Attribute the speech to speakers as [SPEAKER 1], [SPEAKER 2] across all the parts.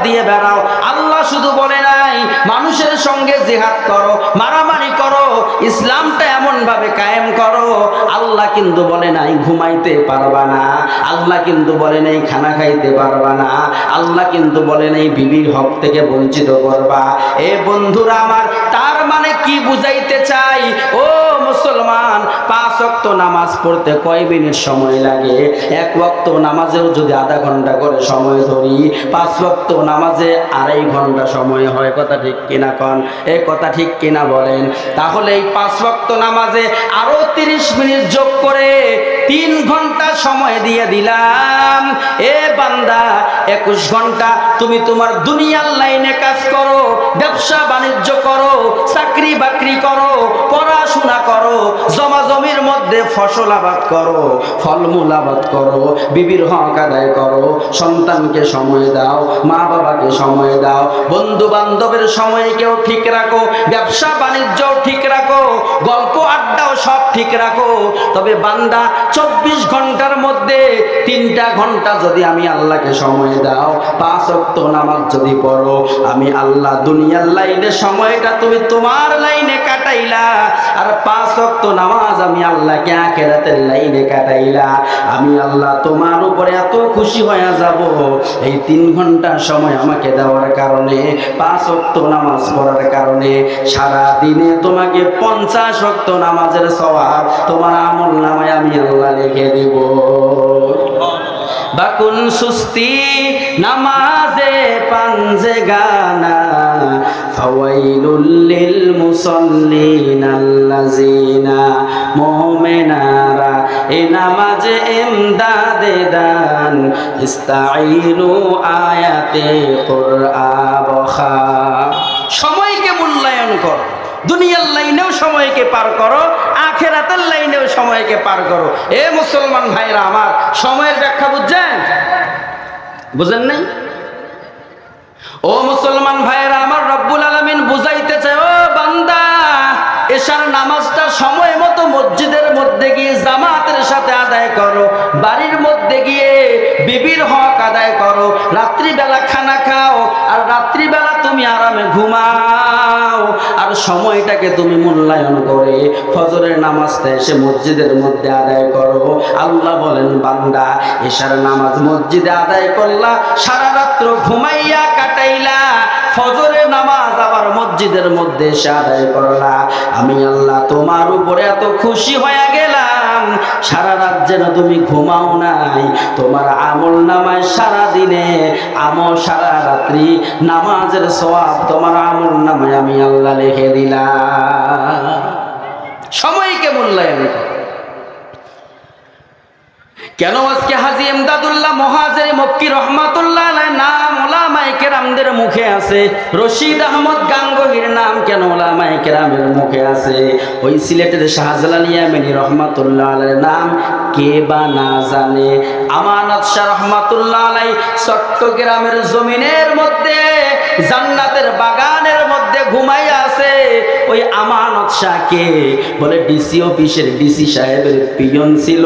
[SPEAKER 1] দিয়ে বেড়াও। আল্লাহ শুধু বলে নাই মানুষের সঙ্গে জিহাদ করো, মারামারি করো, ইসলামটা এমন ভাবে কায়েম করো। আল্লাহ কিন্তু বলে নাই ঘুমাইতে পারবা না, আল্লাহ কিন্তু বলে নাই খানা খাইতে পারবা না, আল্লাহ কিন্তু বলে নাই বিবির হক থেকে বঞ্চিত করবা। এ বন্ধুরা আমার, তার মানে কি বুঝাইতে চাই? ও মুসলমান, 5 ওয়াক্ত নামাজ পড়তে কয় মিনিট সময় লাগে? 1 ওয়াক্ত নামাজেও যদি আধা ঘন্টা করে সময় ধরি, 5 ওয়াক্ত নামাজে 2.5 ঘন্টা সময় হয়। কথা ঠিক কিনা কন? এই কথা ঠিক কিনা বলেন? তাহলে এই 5 ওয়াক্ত নামাজে আরো 30 মিনিট যোগ করে 3 ঘন্টা সময় দিয়ে দিলাম। এ বান্দা, 21 ঘন্টা তুমি তোমার দুনিয়ার লাইনে কাজ করো, ব্যবসা বাণিজ্য করো, চাকরি বাকরি করো, পড়াশোনা করো, জমা জমির মধ্যে ফসল আবাদ করো, ফলমূল আবাদ করো, বিবির হক আদায় করো, সন্তানকে সময় দাও, মা বাবাকে সময় দাও, বন্ধু বান্ধবের সময়কেও ঠিক রাখো, ব্যবসা বাণিজ্যও ঠিক রাখো, গল্প আড্ডাও সব ঠিক রাখো। তবে বান্দা 24 ঘন্টার মধ্যে 3টা ঘন্টা যদি আমি আল্লাহকে সময় দাও, 5 ওয়াক্ত নামাজ যদি পড়ো, আমি আল্লাহ দুনিয়ার লাইনে সময়টা তুমি তোমার লাইনে কাটাইলা, আর 5 ওয়াক্ত নামাজ আমি আল্লাহকে আখিরাতের লাইনে কাটাইলা। আমি আল্লাহ তোমার উপরে এত খুশি হয়ে যাব, এই 3 ঘন্টা সময় আমাকে দেওয়ার কারণে, 5 ওয়াক্ত নামাজ পড়ার কারণে সারা দিনে তোমাকে 50 ওয়াক্ত নামাজের সওয়াব তোমার আমল নামায় আমি আল্লাহ লিখে দেব। বাকুন সুস্তি নামাজে পাঞ্জে গানা, ফাওয়াইলুল লিল মুসাল্লিন আল্লাযিনা, মুমিনারা এ নামাজে ইমদাদে দান, ইস্তাঈনু আয়াতে কুরআন বখা। সময়কে মূল্যায়ন কর, দুনিয়ার লাইনেও সময়কে পার করো, আখিরাতের লাইনেও সময়কে পার করো। এ মুসলমান ভাইরা আমার, সময়ের ব্যাখ্যা বুঝছেন? বুঝেন নাই? ও মুসলমান ভাইরা আমার, রব্বুল আলামিন বুঝাইতেছে, ও বান্দা, এশার নামাজটা সময় মতো মসজিদের মধ্যে গিয়ে জামাতের সাথে আদায় করো, বাড়ির মধ্যে গিয়ে বিবির হক আদায় করো, রাত্রিবেলা খানা খাও, আর রাত্রিবেলা তুমি আরামে ঘুমাও, আর সময়টাকে তুমি মূল্যায়ন করে ফজরের নামাজটা এসে মসজিদের মধ্যে আদায় করো। আল্লাহ বলেন, বান্দা, এশার নামাজ মসজিদে আদায় করলা, সারা রাত্র ঘুমাইয়া কাটাইলা, ফজরের নামাজ আবার মসজিদের মধ্যে এসে আদায় করলা, আমি আল্লাহ তোমার উপরে এত খুশি হয়ে গেলাম, সারা রাত যেন তুমি ঘুমাও নাই, তোমার আমল নামায় সারা দিনে আমল, সারা রাত্রি নামাজের সওয়াব তোমার আমল নামায় আমি আল্লাহ লিখে দিলাম। সময়কে মূল্যায়ন করো। কেন আজকে হাজী ইমদাদুল্লাহ মুহাজির মক্কি রাহমাতুল্লাহ আলাইহির নাম উলামায়ে কেরামদের মুখে আছে, রশিদ আহমদ গাঙ্গুহির নাম কেন উলামায়ে কেরামের মুখে আছে? ওই সিলেটের শাহজালাল ইয়ামানী রাহমাতুল্লাহ আলাইহির নাম কে বা না জানে? আমানত শাহ রাহমাতুল্লাহ আলাইহি চট্টগ্রামের জমিনের মধ্যে জান্নাতের বাগানের মধ্যে ঘুমাইয়া আছে। ওই আমানত শাহকে বলে ডিসি অফিসের ডিসি সাহেবের পিয়ন ছিল,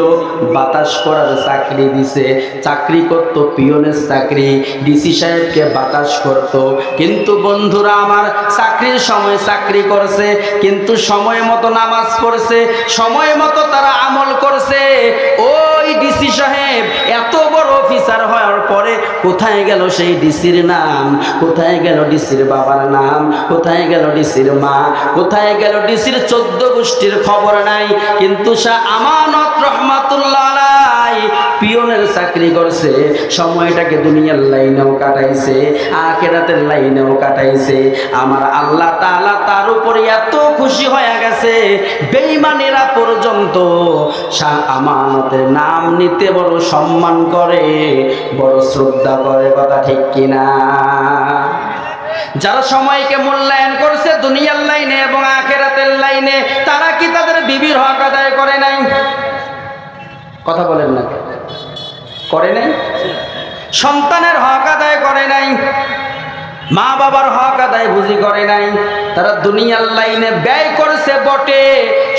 [SPEAKER 1] বাতাস করার চাকরি দিছে, চাকরি করত, পিয়নের চাকরি, ডিসি সাহেবকে বাতাস করত। কিন্তু বন্ধুরা আমার, চাকরির সময় চাকরি করছে, কিন্তু সময় মতো নামাজ পড়ছে, সময় মতো তারা আমল করছে। ওই ডিসি সাহেব এত বড় অফিসার হওয়ার পরে কোথায় গেল সেই ডিসির নাম? কোথায় গেল ডিসির বাবার নাম? কোথায় গেল ডিসির মা? কোথায় গেল ডিসির 14 গোষ্ঠীর খবর নাই। কিন্তু শাহ আমানত রহমাতুল্লাহ আলাইহি পিয়নের চাকরি করছে, সময়টাকে দুনিয়ার লাইনেও কাটাইছে, আখিরাতের লাইনেও কাটাইছে। আমার আল্লাহ তাআলা তার উপরে এত খুশি হয়ে গেছে, বেঈমানেরা পর্যন্ত শাহ আমানতের নাম নিতে বড় সম্মান করে, বড় শ্রদ্ধা করে। কথা ঠিক কিনা? যারা সময়কে মূল্যায়ন করছে দুনিয়ার লাইনে এবং আখিরাতের লাইনে, তারা কি তাদের বিবির হক আদায় করে নাই? কথা বলেন না, করে নাই? সন্তানের হক আদায় করে নাই? মা বাবার হক আদায় বুঝি করে নাই, তারা দুনিয়ার লাইনে ব্যয় করেছে বটে,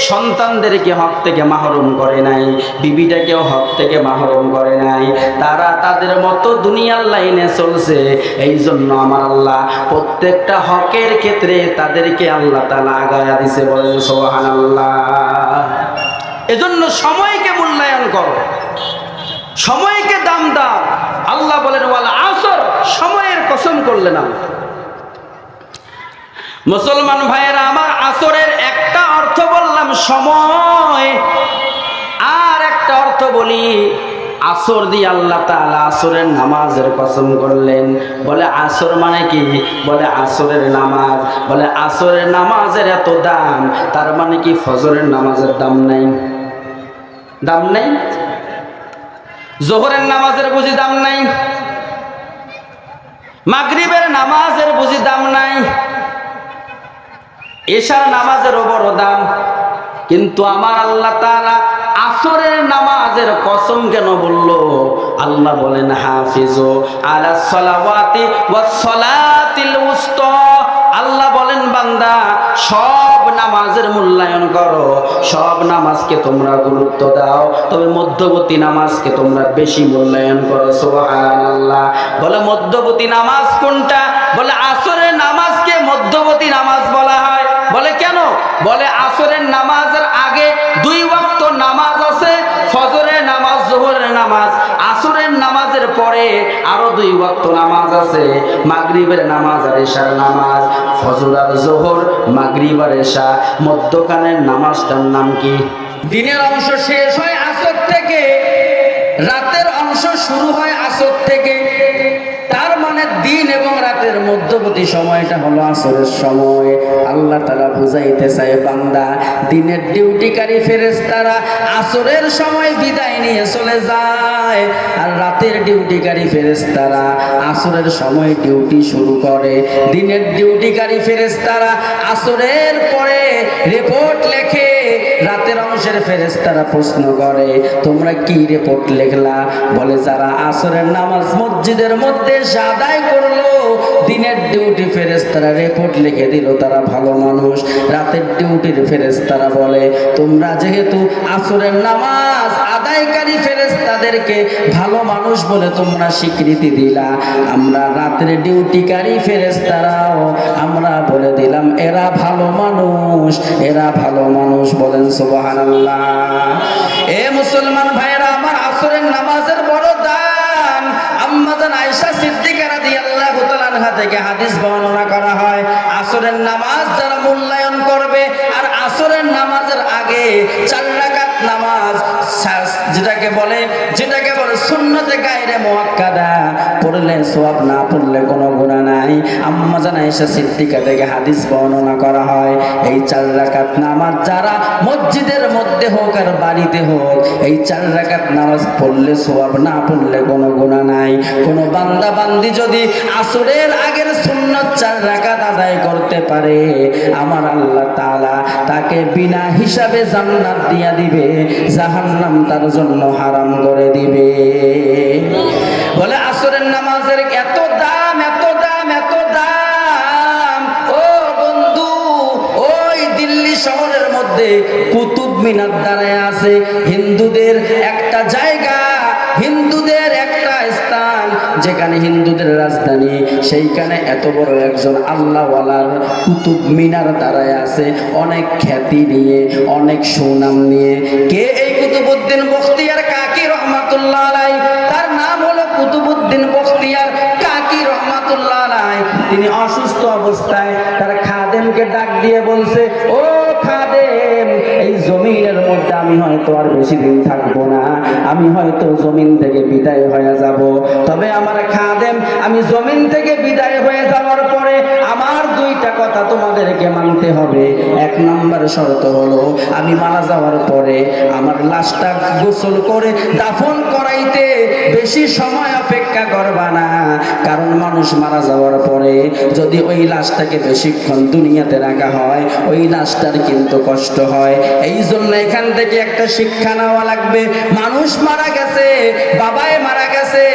[SPEAKER 1] সন্তানদেরকে হক থেকে মাহরুম করে নাই, বিবিটাকেও হক থেকে মাহরুম করে নাই, তারা তাদের মতো দুনিয়ার লাইনে চলছে। এই জন্য আমার আল্লাহ প্রত্যেকটা হকের ক্ষেত্রে তাদেরকে আল্লাহ তাআলা আগায়া দিছে, বলেন সুবহানাল্লাহ। এজন্য সময়কে মূল্যায়ন করো, সময়কে দাম দাও। আল্লাহ বলেন ওয়াল আসর, সময়ের কসম করলেন না। মুসলমান ভাইয়েরা আমার, আসরের একটা অর্থ বললাম সময়, আর একটা অর্থ বলি আসর দিয়ে আল্লাহ তাআলা আসরের নামাজের কসম করলেন। বলে আসর মানে কি? বলে আসরের নামাজ। বলে আসরের নামাজের এত দাম, তার মানে কি ফজরের নামাজের দাম নাই? দাম নাই? জোহরের নামাজের বুঝি দাম নাই? মাগরিবের নামাজের বুঝি দাম নাই? এশার নামাজেরও বড় দাম। কিন্তু আমার আল্লাহ তাআলা আসরের নামাজের কসম কেন বললো? আল্লাহ বলেন হাফিজু আলাস সালাওয়াতি ওয়াস সালাতিল উস্তা। আল্লাহ বলেন বান্দা, সব নামাজের মূল্যায়ন করো, সব নামাজকে তোমরা গুরুত্ব দাও, তবে মধ্যবর্তী নামাজকে তোমরা বেশি মূল্যায়ন করো। সুবহানাল্লাহ। বলে মধ্যবর্তী নামাজ কোনটা? বলে আসরের নামাজকে মধ্যবর্তী নামাজ বলা হয়। বলে কেন? বলে আসরের নামাজের আগে 2 ওয়াক্ত নামাজ আছে, ফজরের নামাজ, যোহরের নামাজ। আসরের নামাজের পরে আরো 2 ওয়াক্ত নামাজ আছে, মাগরিবের নামাজ আর এশার নামাজ। ফজর আর যোহর, মাগরিব আর এশা, মধ্যখানের নামাজটার নাম কি? দিনের অংশ শেষ হয় আসর থেকে, রাতের অংশ শুরু হয় আসর থেকে। তার মানে দিন এবং রাতের মধ্যবর্তী সময়টা হলো আসরের সময়। আল্লাহ তাআলা বুঝাইতে চায়, বান্দা, দিনের ডিউটিকারী ফেরেশতারা আসরের সময় বিদায় নিয়ে চলে যায়, আর রাতের ডিউটিকারী ফেরেশতারা আসরের সময় ডিউটি শুরু করে। দিনের ডিউটিকারী ফেরেশতারা আসরের পরে রিপোর্ট লেখে, রাতের অংশের ফেরেশতারা প্রশ্ন করে, তোমরা কি রিপোর্ট লিখলা? বলে যারা আসরের নামাজ মসজিদের মধ্যে আদায় করলো, দিনের ডিউটি ফেরেশতারা রিপোর্ট লিখে দিল তারা ভালো মানুষ। রাতের ডিউটির ফেরেশতারা বলে, তোমরা যেহেতু আসরের নামাজ আদায়কারী ফেরেশতাদেরকে ভালো মানুষ বলে তোমরা স্বীকৃতি দিলা, আমরা রাতের ডিউটিকারী ফেরেশতারাও আমরা বলে দিলাম এরা ভালো মানুষ, এরা ভালো মানুষ। বলেন সুবহানাল্লাহ। এ মুসলমান ভাইরা আমার, আসরের নামাজের বড় দাম। আম্মা জান আয়েশা সিদ্দিকা রাদিয়াল্লাহু তাআলা আনহা থেকে হাদিস বর্ণনা করা হয়, আসরের নামাজ যারা মূল্যায়ন করবে, আর আসরের নামাজের আগে 4 রাকাত নামাজ, যেটাকে বলে সুন্নতে গায়রে মুআক্কাদা, পড়লে সওয়াব, না পড়লে কোনো গুনাহ নাই। আম্মা জান আয়েশা সিদ্দিকা থেকে হাদিস বর্ণনা করা হয়, এই 4 রাকাত নামাজ যারা মসজিদের মধ্যে হোক আর বাড়িতে হোক, এই 4 রাকাত নামাজ পড়লে সওয়াব, না পড়লে কোনো গুনাহ নাই। কোনো বান্দা বান্দি যদি আসরের আগের সুন্নত 4 রাকাত আদায় করতে পারে, আমার আল্লাহ তাআলা তাকে বিনা হিসাবে জান্নাত দিয়া দিবে, জাহান্নাম তার জন্য হারাম করে দিবে। বলে আসরের নামাজের এত দাম, এত দাম, এত দাম। ও বন্ধু, ওই দিল্লি শহরের মধ্যে কুতুব মিনার দাঁড়ায় আছে, হিন্দুদের একটা জায়গা, হিন্দুদের একটা স্থান, যেখানে হিন্দুদের রাজধানী, সেইখানে এত বড় একজন আল্লাহওয়ালার কুতুব মিনার দাঁড়ায় আছে, অনেক খ্যাতি নিয়ে, অনেক সুনাম নিয়ে। কে এই কুতুবউদ্দিন বখতিয়ার কাকি রহমাতুল্লাহ আলাইহি? তার নাম হলো কুতুবউদ্দিন বখতিয়ার কাকি রহমাতুল্লাহ আলাইহি। তিনি অসুস্থ অবস্থায় তার খাদেমকে ডাক দিয়ে বলছে, ও খাদেম, এই জমিনের মধ্যে আমি হয়তো আর বেশি দিন থাকবো না, আমি হয়তো জমিন থেকে বিদায় হয়ে যাব। তবে আমার খাদেম, আমি জমিন থেকে বিদায় হয়ে যাওয়ার পরে আমার 2টা কথা তোমাদেরকে মানতে হবে। 1 নম্বর শর্ত হলো, আমি মারা যাওয়ার পরে আমার লাশটা গোসল করে দাফন করাইতে বেশি সময় অপেক্ষা করবা না, কারণ মানুষ মারা যাওয়ার পরে যদি ওই লাশটাকে বেশিক্ষণ দুনিয়াতে রাখা হয়, ওই লাশটার কিন্তু কষ্ট হয়। এই জন্য এখান থেকে একটা শিক্ষা নেওয়া লাগবে। মানুষ মারা গেছে, বাবাই মারা গেছে,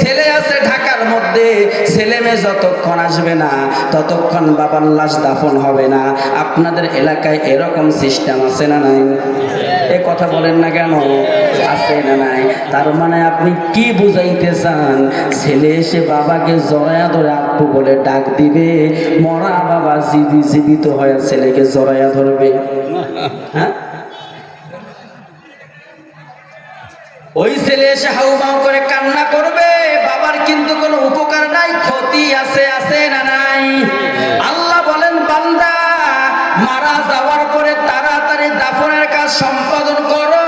[SPEAKER 1] ছেলে আছে ঢাকার মধ্যে মধ্যে ছেলে মেয়ে যতক্ষণ আসবে না ততক্ষণ বাবার লাশ দাফন হবে না। আপনাদের এলাকায় এরকম সিস্টেম আছে না নাই? এ কথা বলেন না কেন? আছে না নাই? তার মানে আপনি কি বুঝাইতে চান? ছেলে এসে বাবাকে জড়ায়া ধরে আব্বু বলে ডাক দিবে, মরা বাবা জীবিত হয়ে ছেলেকে জড়ায়া ধরবে? হ্যাঁ, ওই ছেলে এসে হাউমাউ করে কান্না করবে, বাবার কিন্তু কোনো উপকার নাই, ক্ষতি আছে। আছে না নাই? আল্লাহ বলেন, বান্দা মারা যাওয়ার পরে তাড়াতাড়ি দাফনের কাজ সম্পাদন করো।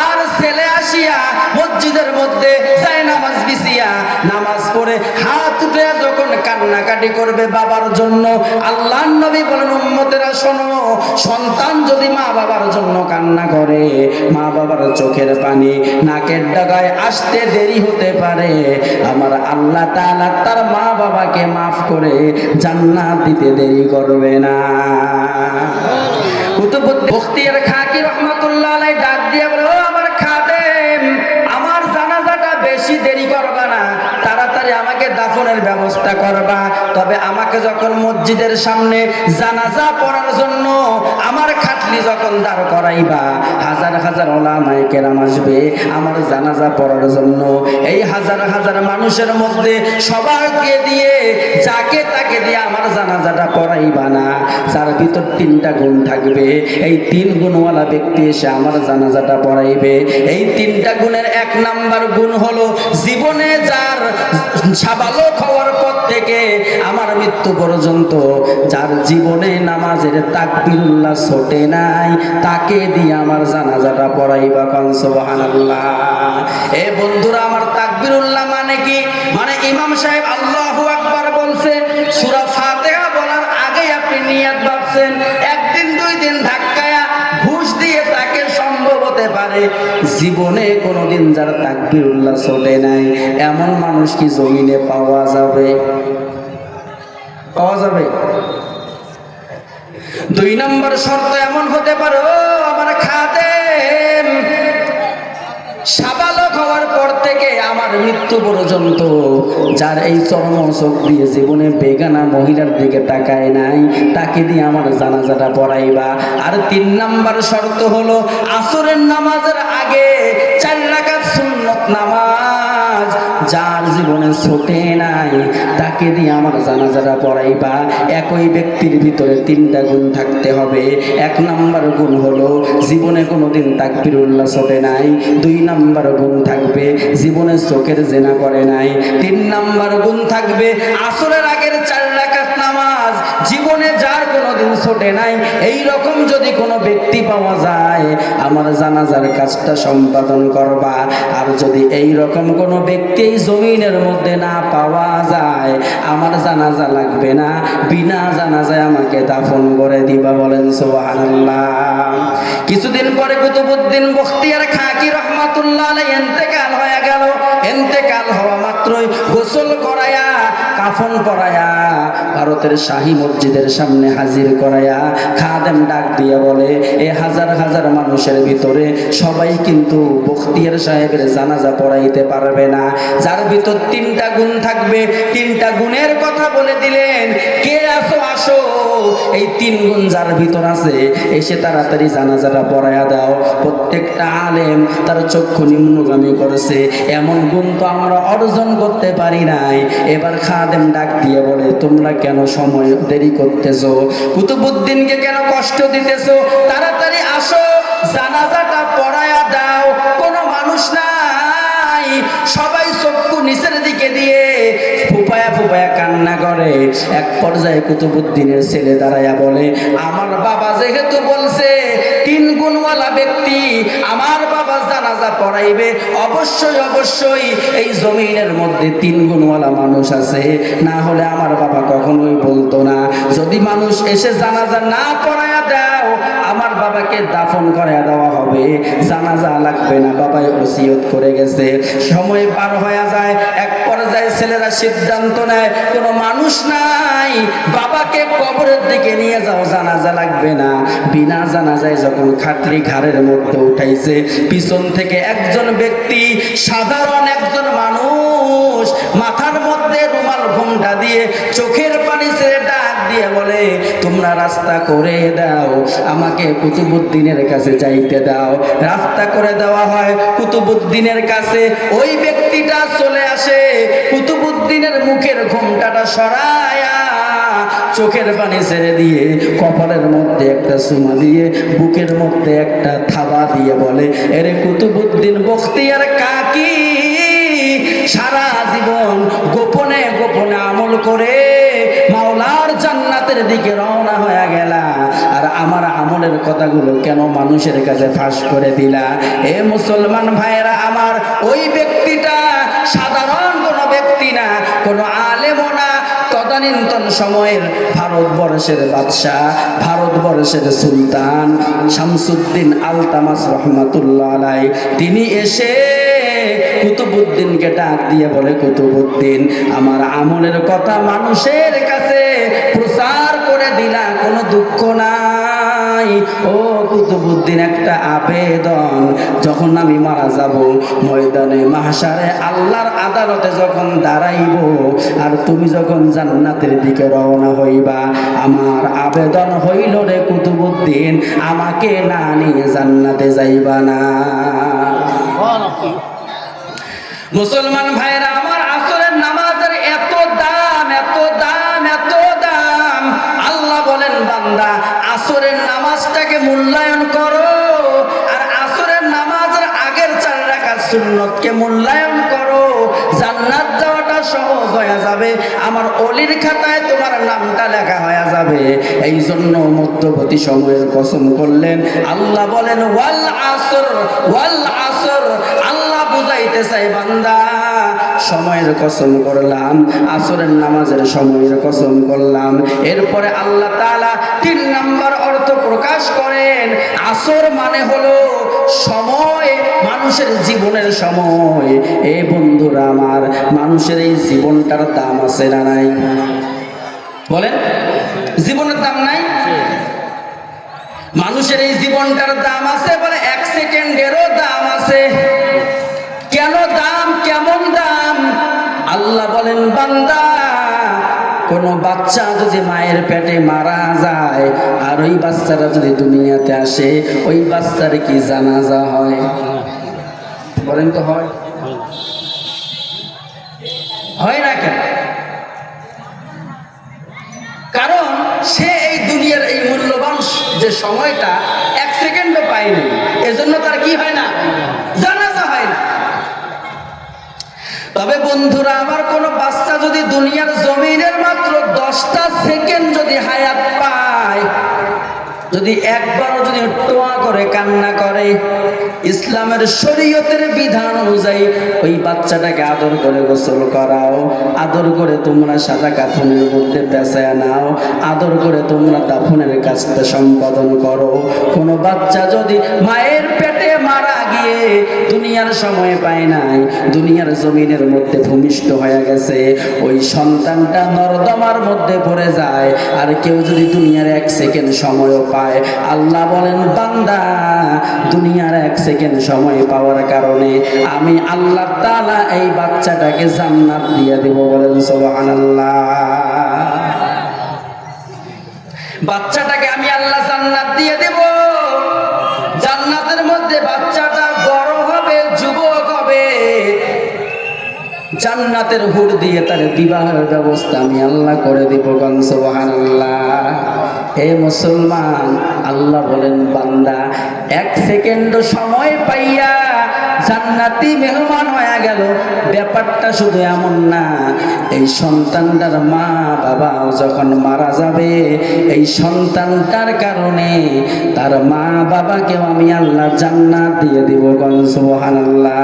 [SPEAKER 1] আর ছেলে আসিয়া মসজিদের মধ্যে যায় নামাজ বিছিয়া নামাজ পড়ে হাত উঠে যখন কান্নাকাটি করবে বাবার জন্য, আল্লাহর নবী বলেন, উম্মতেরা শোনো, সন্তান যদি মা বাবার জন্য কান্না করে, মা বাবার চোখের পানি নাকের ডাগায় আসতে দেরি হতে পারে, আমার আল্লাহ তাআলা তার মা বাবাকে মাফ করে জান্নাত দিতে দেরি করবে না। কুতুবুদ্দিন বখতিয়ার খাকি রহমাতুল্লাহ আলাইহি ডাক দিয়ে বলে, ও আমার খাদেম, আমার জানাজাটা বেশি দেরি করবা না, তাড়াতাড়ি আমাকে দাফনের ব্যবস্থা করবা। তবে আমাকে যখন মসজিদের সামনে জানাজা পড়ার জন্য আমার খাটলি যখন দাঁড় করাইবা, হাজার হাজার উলামায়ে কেরাম আসবে আমার জানাজা পড়ার জন্য। এই হাজার হাজার মানুষের মধ্যে সবাইকে দিয়ে যাকে তাকে দিয়ে আমার জানাজাটা পড়াইবা না। যার ভিতর তিনটা গুণ থাকবে, এই তিন গুণওয়ালা ব্যক্তি এসে আমার জানাজাটা পড়াইবে। এই তিনটা গুণের এক নাম্বার গুণ হলো, জীবনে যার সাবালক হওয়ার পর থেকে আমার মৃত্যু পর্যন্ত যার জীবনে নামাজের তাকবীরুল্লাহ ছোটে নাই, তাকে দিয়ে আমার জানাজাটা পড়াইবা। কোন সুবহানাল্লাহ। এ বন্ধুরা আমার, তাকবীরুল্লাহ মানে কি? মানে ইমাম সাহেব আল্লাহু আকবার বলছে, সূরা ফাতিহা বলার আগে আপনি নিয়ত ভাবছেন, একদিন দুই দিন ধাক্কায়া ঘুষ দিয়ে তাকে সম্ভব হতে পারে জীবনে কোনোদিন যার তাকবীরুল্লাহ ছোটে নাই, এমন মানুষ কি জমিনে পাওয়া যাবে? পাওয়া যাবে? দুই নম্বর শর্ত এমন হতে পারে, ও আমার খাদেম, সাবালক হওয়ার পর থেকে আমার মৃত্যু পর্যন্ত যার এই চর্ম চোখ দিয়ে জীবনে বেগানা মহিলার দিকে তাকায় নাই, তাকে দিয়ে আমার জানাজাটা পড়াইবা। আর তিন নাম্বার শর্ত হলো, আসরের নামাজের আগে 4 রাকাত সুন্নত নামাজ যার জীবনে ছোটে নাই, তাকে দিয়ে আমার জানাজাটা পড়াইবা। একই ব্যক্তির ভিতরে তিনটা গুণ থাকতে হবে। এক নাম্বার গুণ হলো, জীবনে কোনোদিন তাকবীরুল্লাহ ছোটে নাই। দুই নাম্বার গুণ থাকবে, জীবনে চোখের জেনা করে নাই। তিন নাম্বার গুণ থাকবে, আসরের আগের 4 রাকাত নামাজ জীবনে যার কোনোদিন ছোটে নাই। এই রকম যদি কোনো ব্যক্তি পাওয়া যায়, আমার জানাজার কাজটা সম্পাদন করবা। আর যদি এই রকম কোনো ব্যক্তি জমিনের মধ্যে না পাওয়া যায়, আমার জানাজা লাগবে না, বিনা জানাজায় আমাকে দাফন করে দিবা। বলেন সুবহানাল্লাহ। কিছুদিন পরে কুতুবুদ্দিন বখতিয়ার খাকি রহমাতুল্লাহ আলাইহি ইন্তেকাল হয়ে গেল। ইন্তেকাল হওয়া মাত্রই গোসল করায়া, কাফন পরায়া, ভারতের শাহী মসজিদের সামনে হাজির করায়া খাদেম ডাক দিয়ে বলে, এই হাজার হাজার মানুষের ভিতরে সবাই কিন্তু বখতিয়ার সাহেবের জানাজা পড়াইতে পারবে না। যার ভিতর তিনটা গুণ থাকবে, তিনটা গুণের কথা বলে দিলেন। কে আসো আসো, এই তিন গুণ যার ভিতর আছে এসে তাড়াতাড়ি জানাজাটা পড়ায়া দাও। প্রত্যেকটা আলেম তার চক্ষু নিম্নগামী করেছে, এমন গুণ তো আমরা অর্জন করতে পারি নাই। এবার খাদেম ডাক দিয়ে বলে, তোমরা কেন সময় দেরি করতেছো? কুতুবুদ্দিনকে কেন কষ্ট দিতেছো? তাড়াতাড়ি আসো, জানাজাটা পড়ায়া দাও। কোনো মানুষ নাই, সবাই চক্ষু নিচের দিকে দিয়ে ফুপায়া ফুপায়া কান্না করে। এক পর্যায়ে কুতুবুদ্দিনের ছেলে দাঁড়ায়া বলে, আমার বাবা যেহেতু বলছে তিন গুণওয়ালা ব্যক্তি আমার বাবা জানাজা পড়াইবে, অবশ্যই অবশ্যই এই জমিনের মধ্যে তিন গুণওয়ালা মানুষ আছে, না হলে আমার বাবা কখনোই বলতো না। যদি মানুষ এসে জানাজা না পড়ায়া দাও, আমার বাবাকে দাফন করে দেওয়া হবে, জানাজা লাগবে না, বাবাই ওসিয়ত করে গেছে। সময় পার হয়ে যায়, এক পর্যায়ে যায় ছেলেরা সিদ্ধান্ত নেয় কোনো মানুষ নাই, বাবাকে কবরের দিকে নিয়ে যাও, জানাজা লাগবে না। বিনা জানাজায় যখন খাটলি ঘাড়ের মধ্যে উঠাইছে, পিছন থেকে একজন ব্যক্তি, সাধারণ একজন মানুষ, মাথার মধ্যে রুমাল ঘোমটা দিয়ে চোখের পানি ছেড়ে ডাক দিয়ে বলে, তোমরা রাস্তা করে দাও, আমাকে কুতুবউদ্দিনের কাছে যাইতে দাও। রাস্তা করে দেওয়া হয় কুতুবউদ্দিনের কাছে। ওই ব্যক্তিটা চলে আসে, কুতুবউদ্দিনের মুখের ঘোমটাটা সরায়া চোখের পানি ছেড়ে দিয়ে কপালের মধ্যে একটা চুমা দিয়ে বুকের মধ্যে একটা থাবা দিয়ে বলে, এরে কুতুবউদ্দিন বখতিয়ার কাকি, সারা জীবন গোপনে গোপনে আমল করে মাওলার জান্নাতের দিকে রওনা হয়ে গেলা, আর আমার আমলের কথাগুলো কেন মানুষের কাছে ফাঁস করে দিলা? এ মুসলমান ভাইয়েরা আমার, ওই ব্যক্তিটা সাধারণ কোনো ব্যক্তি না, কোনো আলেমও না, তদানীন্তন সময়ের ভারতবর্ষের বাদশাহ, ভারতবর্ষের সুলতান শামসুদ্দিন আলতামাস রহমাতুল্লাহ আলাই, তিনি এসে কুতুবউদ্দিনকে ডাক দিয়ে বলে, কুতুবউদ্দিন, আমার আমলের কথা মানুষের কাছে প্রচার করে দিলা, কোনো দুঃখ নাই। ও কুতুবউদ্দিন, একটা আবেদন, যখন আমি মারা যাব, ময়দানে মাহশারে আল্লাহর আদালতে যখন দাঁড়াইব, আর তুমি যখন জান্নাতের দিকে রওনা হইবা, আমার আবেদন হইল রে কুতুবউদ্দিন, আমাকে না নিয়ে জান্নাতে যাইবা না। মুসলমান ভাইরা আমার, আসরের নামাজের এত দাম, এত দাম, এত দাম। আল্লাহ বলেন, বান্দা আসরের নামাজটাকে মূল্যায়ন করো, আর আসরের নামাজের আগের 4 রাকাত সুন্নতকে মূল্যায়ন করো, জান্নাত যাওয়াটা সহজ হয়ে যাবে, আমার ওলির খাতায় তোমার নামটা লেখা হয়ে যাবে। এই জন্য মধ্যবর্তী সময়ের কসম করলেন। আল্লাহ বলেন, ওয়াল আসর, ওয়াল আসর। আল্লাহ বুঝাইতে চাই, বান্দা সময়ের কসম করলাম, আসরের নামাজের সময়ের কসম করলাম। এরপরে আল্লাহ তাআলা 3 নাম্বার অর্থ প্রকাশ করেন। আসর মানে হলো সময়, মানুষের জীবনের সময়। এই বন্ধুরা আমার, মানুষের এই জীবনটার দাম আছে না নাই? বলেন, জীবনের দাম নাই? মানুষের এই জীবনটার দাম আছে, বলে 1 সেকেন্ডেরও দাম আছে। কেন দাম, কেমন দাম? আল্লাহ বলেন, বান্দা, কোন বাচ্চা যদি মায়ের পেটে মারা যায়, আর ওই বাচ্চাটা যদি দুনিয়াতে আসে, ওই বাচ্চার কি জানাজা হয়? বলেন তো হয়? হয় না কেন? কারণ সে এই দুনিয়ার এই মূল্যবান যে সময়টা 1 সেকেন্ডও পায়নি, এজন্য তার কি হয় না? জানাজা হয় না। তবে বন্ধুরা আমার, কোন বাচ্চা যদি দুনিয়ার জমিনের মাত্র 10টা সেকেন্ড যদি হায়াত পায়, যদি একবারও যদি টোয়া করে কান্না করে, ইসলামের শরীয়তের বিধান অনুযায়ী ওই বাচ্চাটাকে আদর করে গোসল করাও, আদর করে তোমরা সাদা কাফনের মধ্যে পেঁচায় নাও, আদর করে তোমরা দাফনের কাজটা সম্পাদন করো। কোনো বাচ্চা যদি মায়ের পেটে মারা গিয়ে দুনিয়ার সময় পায় নাই, দুনিয়ার জমিনের মধ্যে ভূমিষ্ঠ হয়ে গেছে, ওই সন্তানটা নর্দমার মধ্যে পড়ে যায়। আর কেউ যদি দুনিয়ার 1 সেকেন্ড সময়ও পায়, আল্লাহ বলেন, বান্দা, দুনিয়ার 1 সেকেন্ড সময় পাওয়ার কারণে আমি আল্লাহ তাআলা এই বাচ্চাটাকে জান্নাত দিয়ে দেব। বলেন সুবহানাল্লাহ। বাচ্চাটাকে আমি আল্লাহ জান্নাত দিয়ে দেব। জান্নাতের মধ্যে বাচ্চাটা বড় হবে, যুবক হবে, জান্নাতের হুর দিয়ে তার বিবাহের ব্যবস্থা আমি আল্লাহ করে দিব। সুবহানাল্লাহ। হে মুসলমান, আল্লাহ বলেন, বান্দা 1 সেকেন্ড সময় পাইয়া জান্নাতি মেহমান হয়ে গেল। ব্যাপারটা শুধু এমন না, এই সন্তানটার মা বাবা যখন মারা যাবে, এই সন্তানটার কারণে তার মা বাবাকেও আমি আল্লাহ জান্নাত দিয়ে দিব। সুবহানাল্লাহ।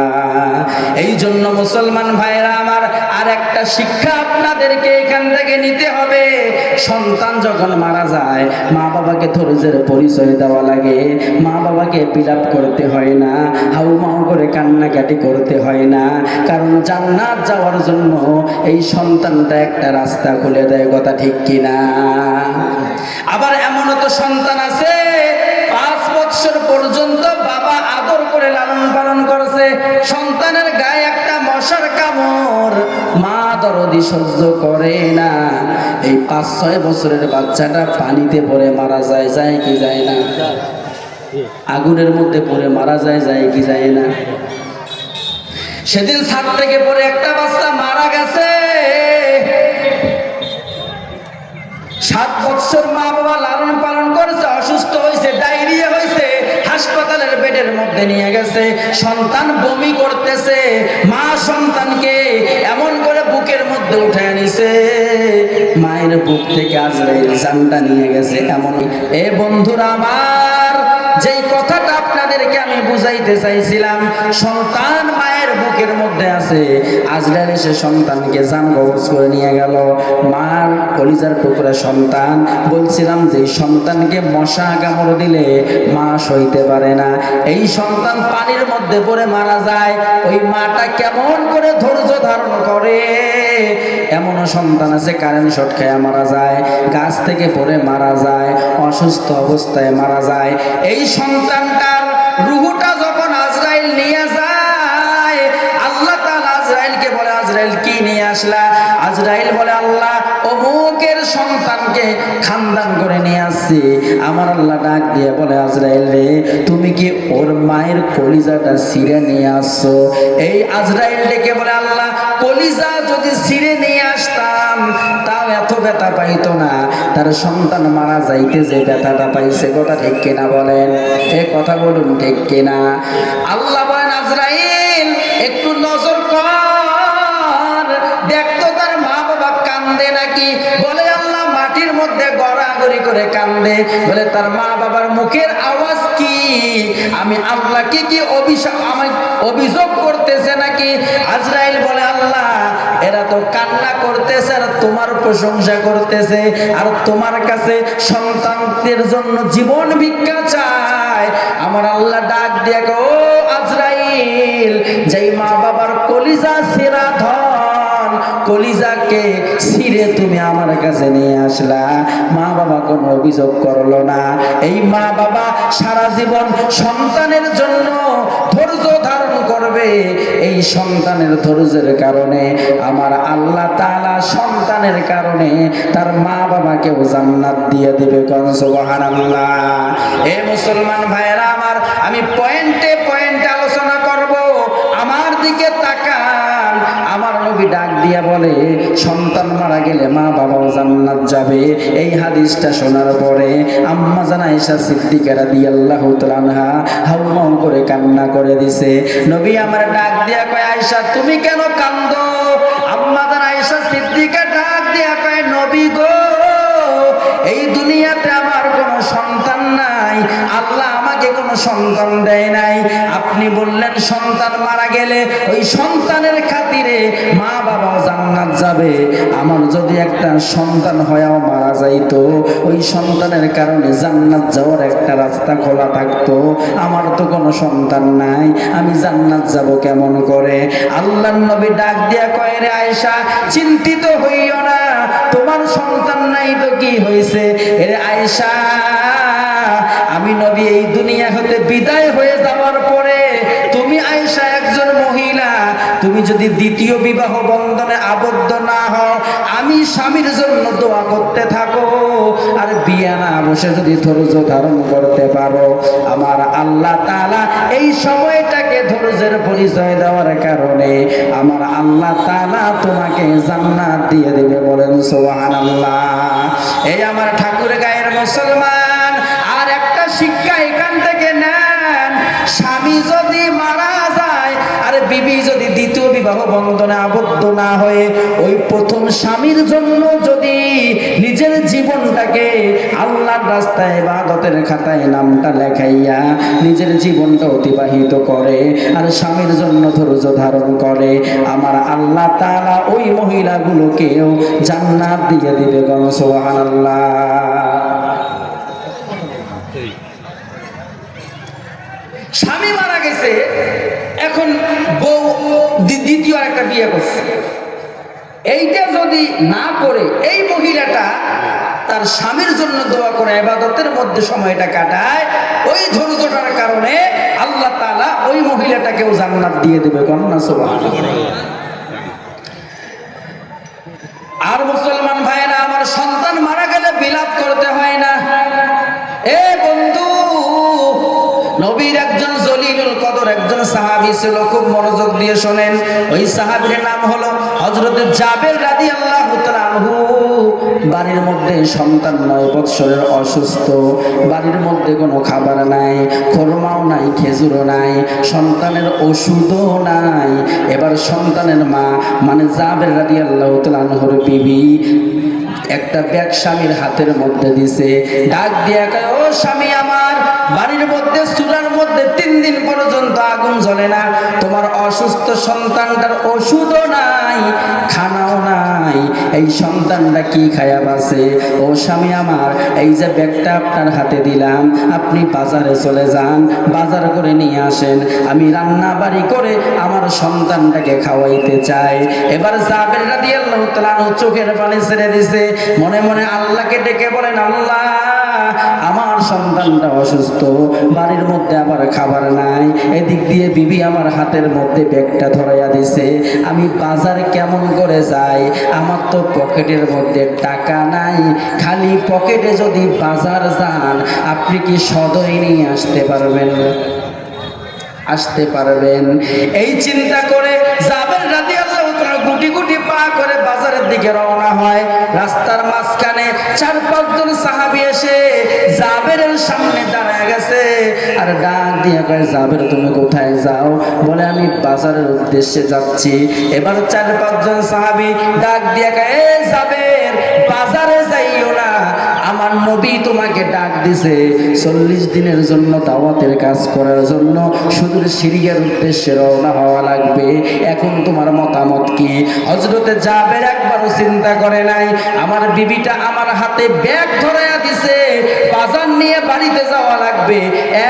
[SPEAKER 1] এই জন্য মুসলমান ভাইরা আমার, আর একটা শিক্ষা আপনাদেরকে এখান থেকে নিতে হবে। সন্তান যখন মারা যায়, মা বাবাকে ধৈর্যের পরিচয় দেওয়া লাগে, মা বাবাকে বিলাপ করতে হয় না, হাউ মাউ করে কান্নাকাটি করতে হয় না, কারণ জান্নাত যাওয়ার জন্য এই সন্তানটা একটা রাস্তা খুলে দেয়। কথা ঠিক কিনা? আবার এমনও তো সন্তান আছে 5 বছর পর্যন্ত বাবা আদর করে লালন পালন করছে, সন্তানের গায়ে একটা মশার কামড় মা দরদি সহ্য করে না, এই 5-6 বছরের বাচ্চাটা পানিতে পড়ে মারা যায়। যায় কি যায় না? আগুনের মধ্যে পড়ে মারা যায়। যায় কি যায় না? সেদিন ছাদ থেকে পড়ে একটা বাচ্চা মারা গেছে। 7 বছর মা বাবা লালন পালন করেছে, অসুস্থ হয়েছে, ডায়রিয়া হয়েছে, হাসপাতালের বেডের মধ্যে নিয়ে গেছে। সন্তান বমি করতেছে, মা সন্তানকে এমন করে বুকের মধ্যে উঠে নিছে, মায়ের বুক থেকে আজরাইল জানটা নিয়ে গেছে। এমন এ বন্ধুরা আমার, যেই কথাটা আপনাদেরকে আমি বুঝাইতে চাইছিলাম, সন্তান মায়ের বুকের মধ্যে আছে, আজরাইল এসে সন্তানকে জান কবজ করে নিয়ে গেল। মার কলিজার টুকরা সন্তান, বলছিলাম যে সন্তানকে মশা কামড় দিলে মা সইতে পারে না, এই সন্তান পানির মধ্যে পড়ে মারা যায়, ওই মাটা কেমন করে ধৈর্য ধারণ করে? এমনও সন্তান আছে কারেন্ট শর্ট খেয়ে মারা যায়, গাছ থেকে পড়ে মারা যায়, অসুস্থ অবস্থায় মারা যায়। এই সন্তানটার রুহুটা যখন আজরাইল নিয়ে যায়, আল্লাহ তাআলা আজরাইলকে বলে, আজরাইল কি নিয়ে আসলা? আজরাইল বলে, আল্লাহ অমুকের সন্তানকে খানদান করে নিয়ে আসছি। আমার আল্লাহ ডাক দিয়ে বলে, আজরাইল রে, তুমি কি ওর মায়ের কলিজাটা ছিঁড়ে নিয়ে আসছো? এই আজরাইল ডেকে বলে, আল্লাহ কলিজা যদি ছিঁড়ে নিয়ে আসতাম তাও এত ব্যথা পাইতো না, তার সন্তান মারা যাইতে যে ব্যথাটা পাইছে। কথা ঠিক কিনা বলেন? এ কথা বলুন ঠিক কিনা? আল্লাহ বলেন, আজরাইল একটু নজর কর, দেখতো তার মা বাবা কান্দে নাকি। বলে, আল্লাহ মাটির মধ্যে গড়াগড়ি করে কান্দে। বলে, তার মা বাবার মুখের আওয়াজ কি? আমি আল্লাহকে কি অভিযোগ করতেছে নাকি? আজরাইল বলে, আল্লাহ এরা তো কান্না করতেছে আর তোমার প্রশংসা করতেছে, আর তোমার কাছে সন্তানদের জন্য জীবন ভিক্ষা চায়। আমার আল্লাহ ডাক দিয়ে, ও আজরাইল, যেই মা বাবার কলিজা ছেঁড়া ধন, কলিজাকে ছিঁড়ে তুমি আমার কাছে নিয়ে আসলা, মা বাবা কোনো অভিযোগ করলো না। এই মা বাবা সারা জীবন সন্তানের জন্য ধৈর্য ধারণ করবে, এই সন্তানের ধৈর্যের কারণে আমার আল্লাহ তাআলা সন্তানের কারণে তার মা বাবাকেও জান্নাত দিয়ে দিবে। কোন সুবহানাল্লাহ। এ মুসলমান ভাইরা আমার, আমি পয়েন্টে পয়েন্টে আলোচনা করব, আমার দিকে তাকান। আমার নবী ডাক দিয়া বলে, সন্তান মারা গেলে মা বাবাও জান্নাত যাবে। এই হাদিসটা শোনার পরে আম্মা জান আয়েশা সিদ্দিকা রাদিয়াল্লাহু তাআলা আনহা হাউমাউ করে কান্না করে দিছে। নবী আমার ডাক দিয়া কয়, আয়েশা তুমি কেন কান্দো? আম্মা জান আয়েশা সিদ্দিকা ডাক দিয়া কয়, নবী গো, এই দুনিয়াতে আমার কোনো সন্তান নাই, আল্লাহ আমাকে কোনো সন্তান দেয় নাই। আপনি বললেন সন্তান মারা গেলে ওই সন্তানের খাতিরে মা বাবাও জান্নাত যাবে। আমার যদি একটা সন্তান হয়েও মারা যাইতো, ওই সন্তানের কারণে জান্নাত যাওয়ার একটা রাস্তা খোলা থাকতো। আমার তো কোনো সন্তান নাই, আমি জান্নাত যাব কেমন করে? আল্লাহর নবী ডাক দিয়া কয়, রে আয়েশা, চিন্তিত হইও না, তোমার সন্তান নাই তো কি হয়েছে? রে আয়েশা, আমি নবী এই দুনিয়া হতে বিদায় হয়ে যাওয়ার পরে তুমি আয়েশা একজন মহিলা, তুমি যদি দ্বিতীয় বিবাহ বন্ধনে আবদ্ধ না হও, আমি স্বামীর জন্য দোয়া করতে থাকো, আর বিয়ে না বসে যদি ধৈর্য ধারণ করতে পারো, আমার আল্লাহ তাআলা এই সময়টাকে ধৈর্যের পরিচয় দেওয়ার কারণে আমার আল্লাহ তাআলা তোমাকে জান্নাত দিয়ে দেবে। বলেন সুবহানাল্লাহ। এই আমার ঠাকুর গায়ের মুসলমান, আর একটা শিক্ষা এখান থেকে নেন, স্বামী যদি মারা যায় আর বিবি যদি দ্বিতীয় বিবাহ বন্ধনে আবদ্ধ না হয়ে ওই প্রথম স্বামীর জন্য যদি নিজের জীবনটাকে আল্লাহর রাস্তায় ইবাদতের খাতায় নামটা লেখাইয়া নিজের জীবনটা অতিবাহিত করে আর স্বামীর জন্য ধৈর্য ধারণ করে, আমার আল্লাহ তাআলা ওই মহিলাগুলোকেও জান্নাত দিয়ে দিবে। সুবহানাল্লাহ। স্বামী মারা গেছে, এখন এখন বউ দ্বিতীয় একটা বিয়ে করছে, এইটা যদি না করে এই মহিলাটা তার স্বামীর জন্য দোয়া করে ইবাদতের মধ্যে সময়টা কাটায়, ওই ধৈর্যটার কারণে আল্লাহ তাআলা ওই মহিলাটাকেও জান্নাত দিয়ে দেবে। কন্যা সুবহানাল্লাহ। আর মুসলমান ভাইরা আমার, সন্তান মারা গেলে বিলাপ করতে হয় না। এ বন্ধু, নবীর একজন জলিলুল কদর একজন সাহাবী ছিল, খুব মনোযোগ দিয়ে শোনেন। ওই সাহাবীর নাম হলো হযরত জাবের রাদিয়াল্লাহু তাআলা আনহু। বাড়ির মধ্যে সন্তান 9 বৎসরের অসুস্থ, বাড়ির মধ্যে কোনো খাবার নাই, খোরমাও নাই, খেজুরও নাই, সন্তানের ওষুধও নাই। এবার সন্তানের মা মানে জাবের রাদিয়াল্লাহু তাআলা আনহুর বিবি একটা ব্যাগ স্বামীর হাতের মধ্যে দিছে, ডাক দিয়া কয়, ও স্বামী আমার, বাড়ির মধ্যে চুলার মধ্যে 3 দিন পর্যন্ত আগুন জ্বলে না, তোমার অসুস্থ সন্তানটার ওষুধও নাই, খানাও নাই, এই সন্তানটা কি খায়া বাঁচে? ও স্বামী আমার, এই যে ব্যাগটা আপনার হাতে দিলাম, আপনি বাজারে চলে যান, বাজার করে নিয়ে আসেন, আমি রান্না বাড়ি করে আমার সন্তানটাকে খাওয়াইতে চাই। এবার জাবের রাদিয়াল্লাহু তাআলা চোখের পানি ছেড়ে দিছে, মনে মনে আল্লাহকে ডেকে বলেন, আল্লাহ, আমার সন্তানটা অসুস্থ, বাড়ির মধ্যে আবার খাবার নাই, এদিক দিয়ে বিবি আমার হাতের মধ্যে ব্যাগটা ধরাইয়া দিছে, আমি বাজার কেমন করে যাই? আমার তো পকেটের মধ্যে টাকা নাই, খালি পকেটে যদি বাজার যান, আপনি কি সদয় নিয়ে আসতে পারবেন? আসতে পারবেন? এই চিন্তা করে জাবের রাদিয়াল্লাহু তাআলা গুটি গুটি পা করে বাজারের দিকে রওনা হয়। রাস্তার মাঝখানে 4-5 জন সাহাবী এসে জাবেরের সামনে দাঁড়ায় গেছে আর ডাক দিয়ে কয়, জাবের তুমি কোথায় যাও? বলে, আমি বাজারের উদ্দেশ্যে যাচ্ছি। এবার 4-5 জন সাহাবী ডাক দিয়ে কয়, এ জাবের, বাজারে যাইও না, আমার নবী তোমাকে ডাক দিছে 40 দিনের জন্য দাওয়াতের কাজ করার জন্য, সুদূর সিরিয়ার উদ্দেশ্যে রওনা হওয়া লাগবে, এখন তোমার মতামত কি? হযরতে জাবের একবারও চিন্তা করে নাই, আমার বিবিটা আমার হাতে ব্যাগ ধরাইয়া দিছে, বাজার নিয়ে বাড়িতে যাওয়া লাগবে,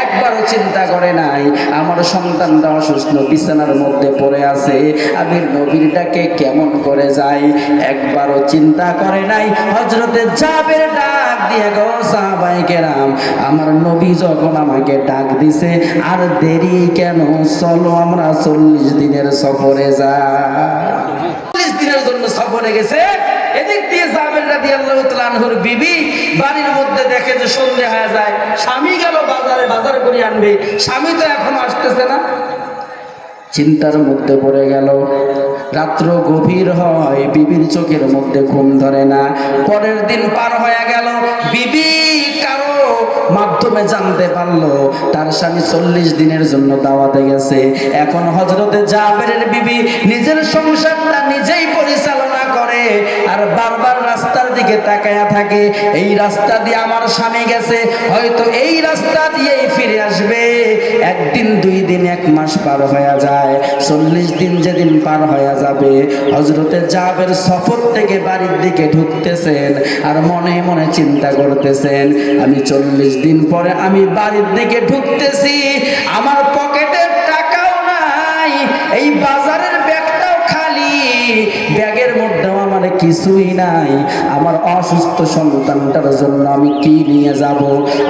[SPEAKER 1] একবারও চিন্তা করে নাই আমার সন্তানটা অসুস্থ বিছানার মধ্যে পড়ে আছে, আমি নবীর ডাকে কেমন করে যাই, একবারও চিন্তা করে নাই। হযরতে জাবের ডাক দিয়ে, গো সাহাবায়ে কেরাম, আমার নবী যখন আমাকে ডাক দিছে, আর দেরি কেন, চলো আমরা 40 দিনের সফরে যাই। 40 দিনের জন্য সফরে গেছে। এদিক দিয়ে জাবের রাদিয়াল্লাহু তাআলা আনহুর বিবি বাড়ির মধ্যে দেখে যে সন্ধ্যা হয়ে যায়, স্বামী গেল বাজারে, বাজার করে আনবে, স্বামী তো এখনো আসতেছে না, চিন্তার মধ্যে পড়ে গেল। রাত্র গভীর হয়, বিবির চোখের মধ্যে ঘুম ধরে না। পরের দিন পার হয়ে গেল, বিবি কারো মাধ্যমে জানতে পারলো তার স্বামী 40 দিনের জন্য দাওয়াতে গেছে। এখন হযরতে জাবেরের বিবি নিজের সংসারটা নিজেই পরিচালনা করে আর বারবার রাস্তার দিকে তাকায়া থাকে, এই রাস্তা দিয়ে আমার স্বামী গেছে, হয়তো এই রাস্তা দিয়েই ফিরে আসবে। একদিন, 2 দিন, 1 মাস পার হয়ে যায়। 40 দিন যেদিন পার হয়ে যাবে, হযরতে জাবের সফর থেকে বাড়ির দিকে ঢুকতেছেন আর মনে মনে চিন্তা করতেছেন, আমি 40 দিন পরে আমি বাড়ির দিকে ঢুকতেছি, আমার পকেটে টাকাও নাই, এই বাজারের ব্যাগটাও খালি, ব্যাগের মধ্যেও আমার কিছুই নাই, আমার অসুস্থ সন্তানটার জন্য আমি কি নিয়ে যাব?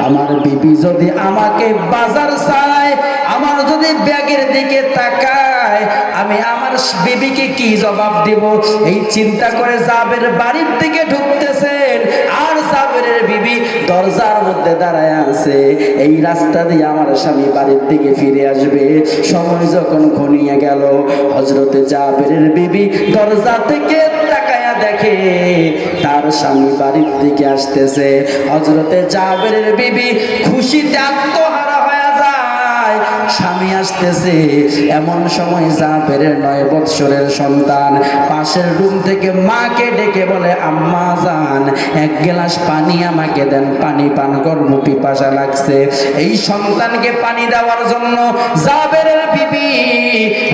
[SPEAKER 1] আমার বিবি যদি আমাকে বাজার চায়, আমার যদি ব্যাগের দিকে তাকায়, আমি আমার বিবিকে কি জবাব দেব? এই চিন্তা করে জাবের বাড়ির দিকে ঢুকতেছেন আর জাবেরের বিবি দরজার মধ্যে দাঁড়ায় আছে, এই রাস্তা দিয়ে আমার স্বামী বাড়ির দিকে ফিরে আসবে। সময় যখন ঘনিয়ে গেল, হযরতে জাবেরের বিবি দরজা থেকে তাকায়া দেখে তার স্বামী বাড়ির দিকে আসতেছে। হযরতে জাবেরের বিবি খুশিতে আত্মহারা হয়ে যায়, স্বামী আসতেছে। এমন সময় জাবেরের 9 বৎসরের সন্তান পাশের রুম থেকে মাকে ডেকে বলে, আম্মা জান, 1 গ্লাস পানি আমাকে দেন, পানি পান করব, পিপাসা লাগছে। এই সন্তানকে পানি দেওয়ার জন্য জাবেরের বিবি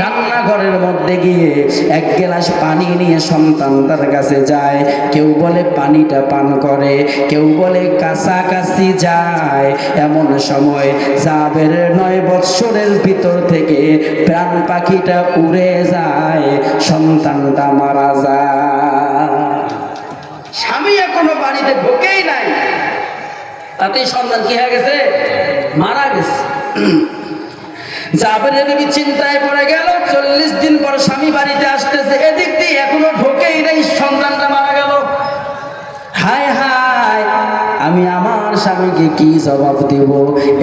[SPEAKER 1] রান্নাঘরের মধ্যে গিয়ে 1 গ্লাস পানি নিয়ে সন্তানটার কাছে যায়। কেউ বলে পানিটা পান করে, কেউ বলে কাছাকাছি যায়। এমন সময় জাবেরের 9 বৎসরের ভিতর থেকে প্রাণ পাখিটা উড়ে যায়, সন্তানটা মারা যায়। স্বামী এখনো বাড়িতে ঢোকেই নাই, তাতেই সন্তান কি হয়ে গেছে? মারা গেছে। জাবেরের বিবি চিন্তায় পড়ে গেল। 40 দিন পর স্বামী বাড়িতে আসতেছে, এদিক দিয়ে এখনো ঢোকেই নাই, সন্তানটা মারা গেল। হায় হায়, আমি আমার স্বামীকে কি জবাব দেব?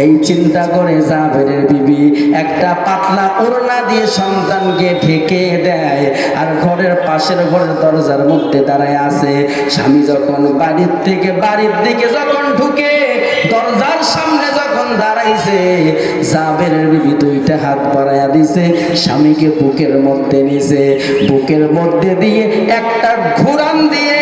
[SPEAKER 1] এই চিন্তা করে জাবেরের বিবি একটা পাতলা ওড়না দিয়ে সন্তানকে ঢেকে দেয়, আর ঘরের পাশের ঘরের দরজার মধ্যে দাঁড়ায় আছে। স্বামী যখন বাড়ির দিকে যখন ঢুকে, দরজার সামনে যখন দাঁড়াইছে, জাবেরের বিবি 2টা হাত বাড়াইয়া দিছে, স্বামীকে বুকের মধ্যে নিছে, বুকের মধ্যে দিয়ে একটা ঘুরান দিয়ে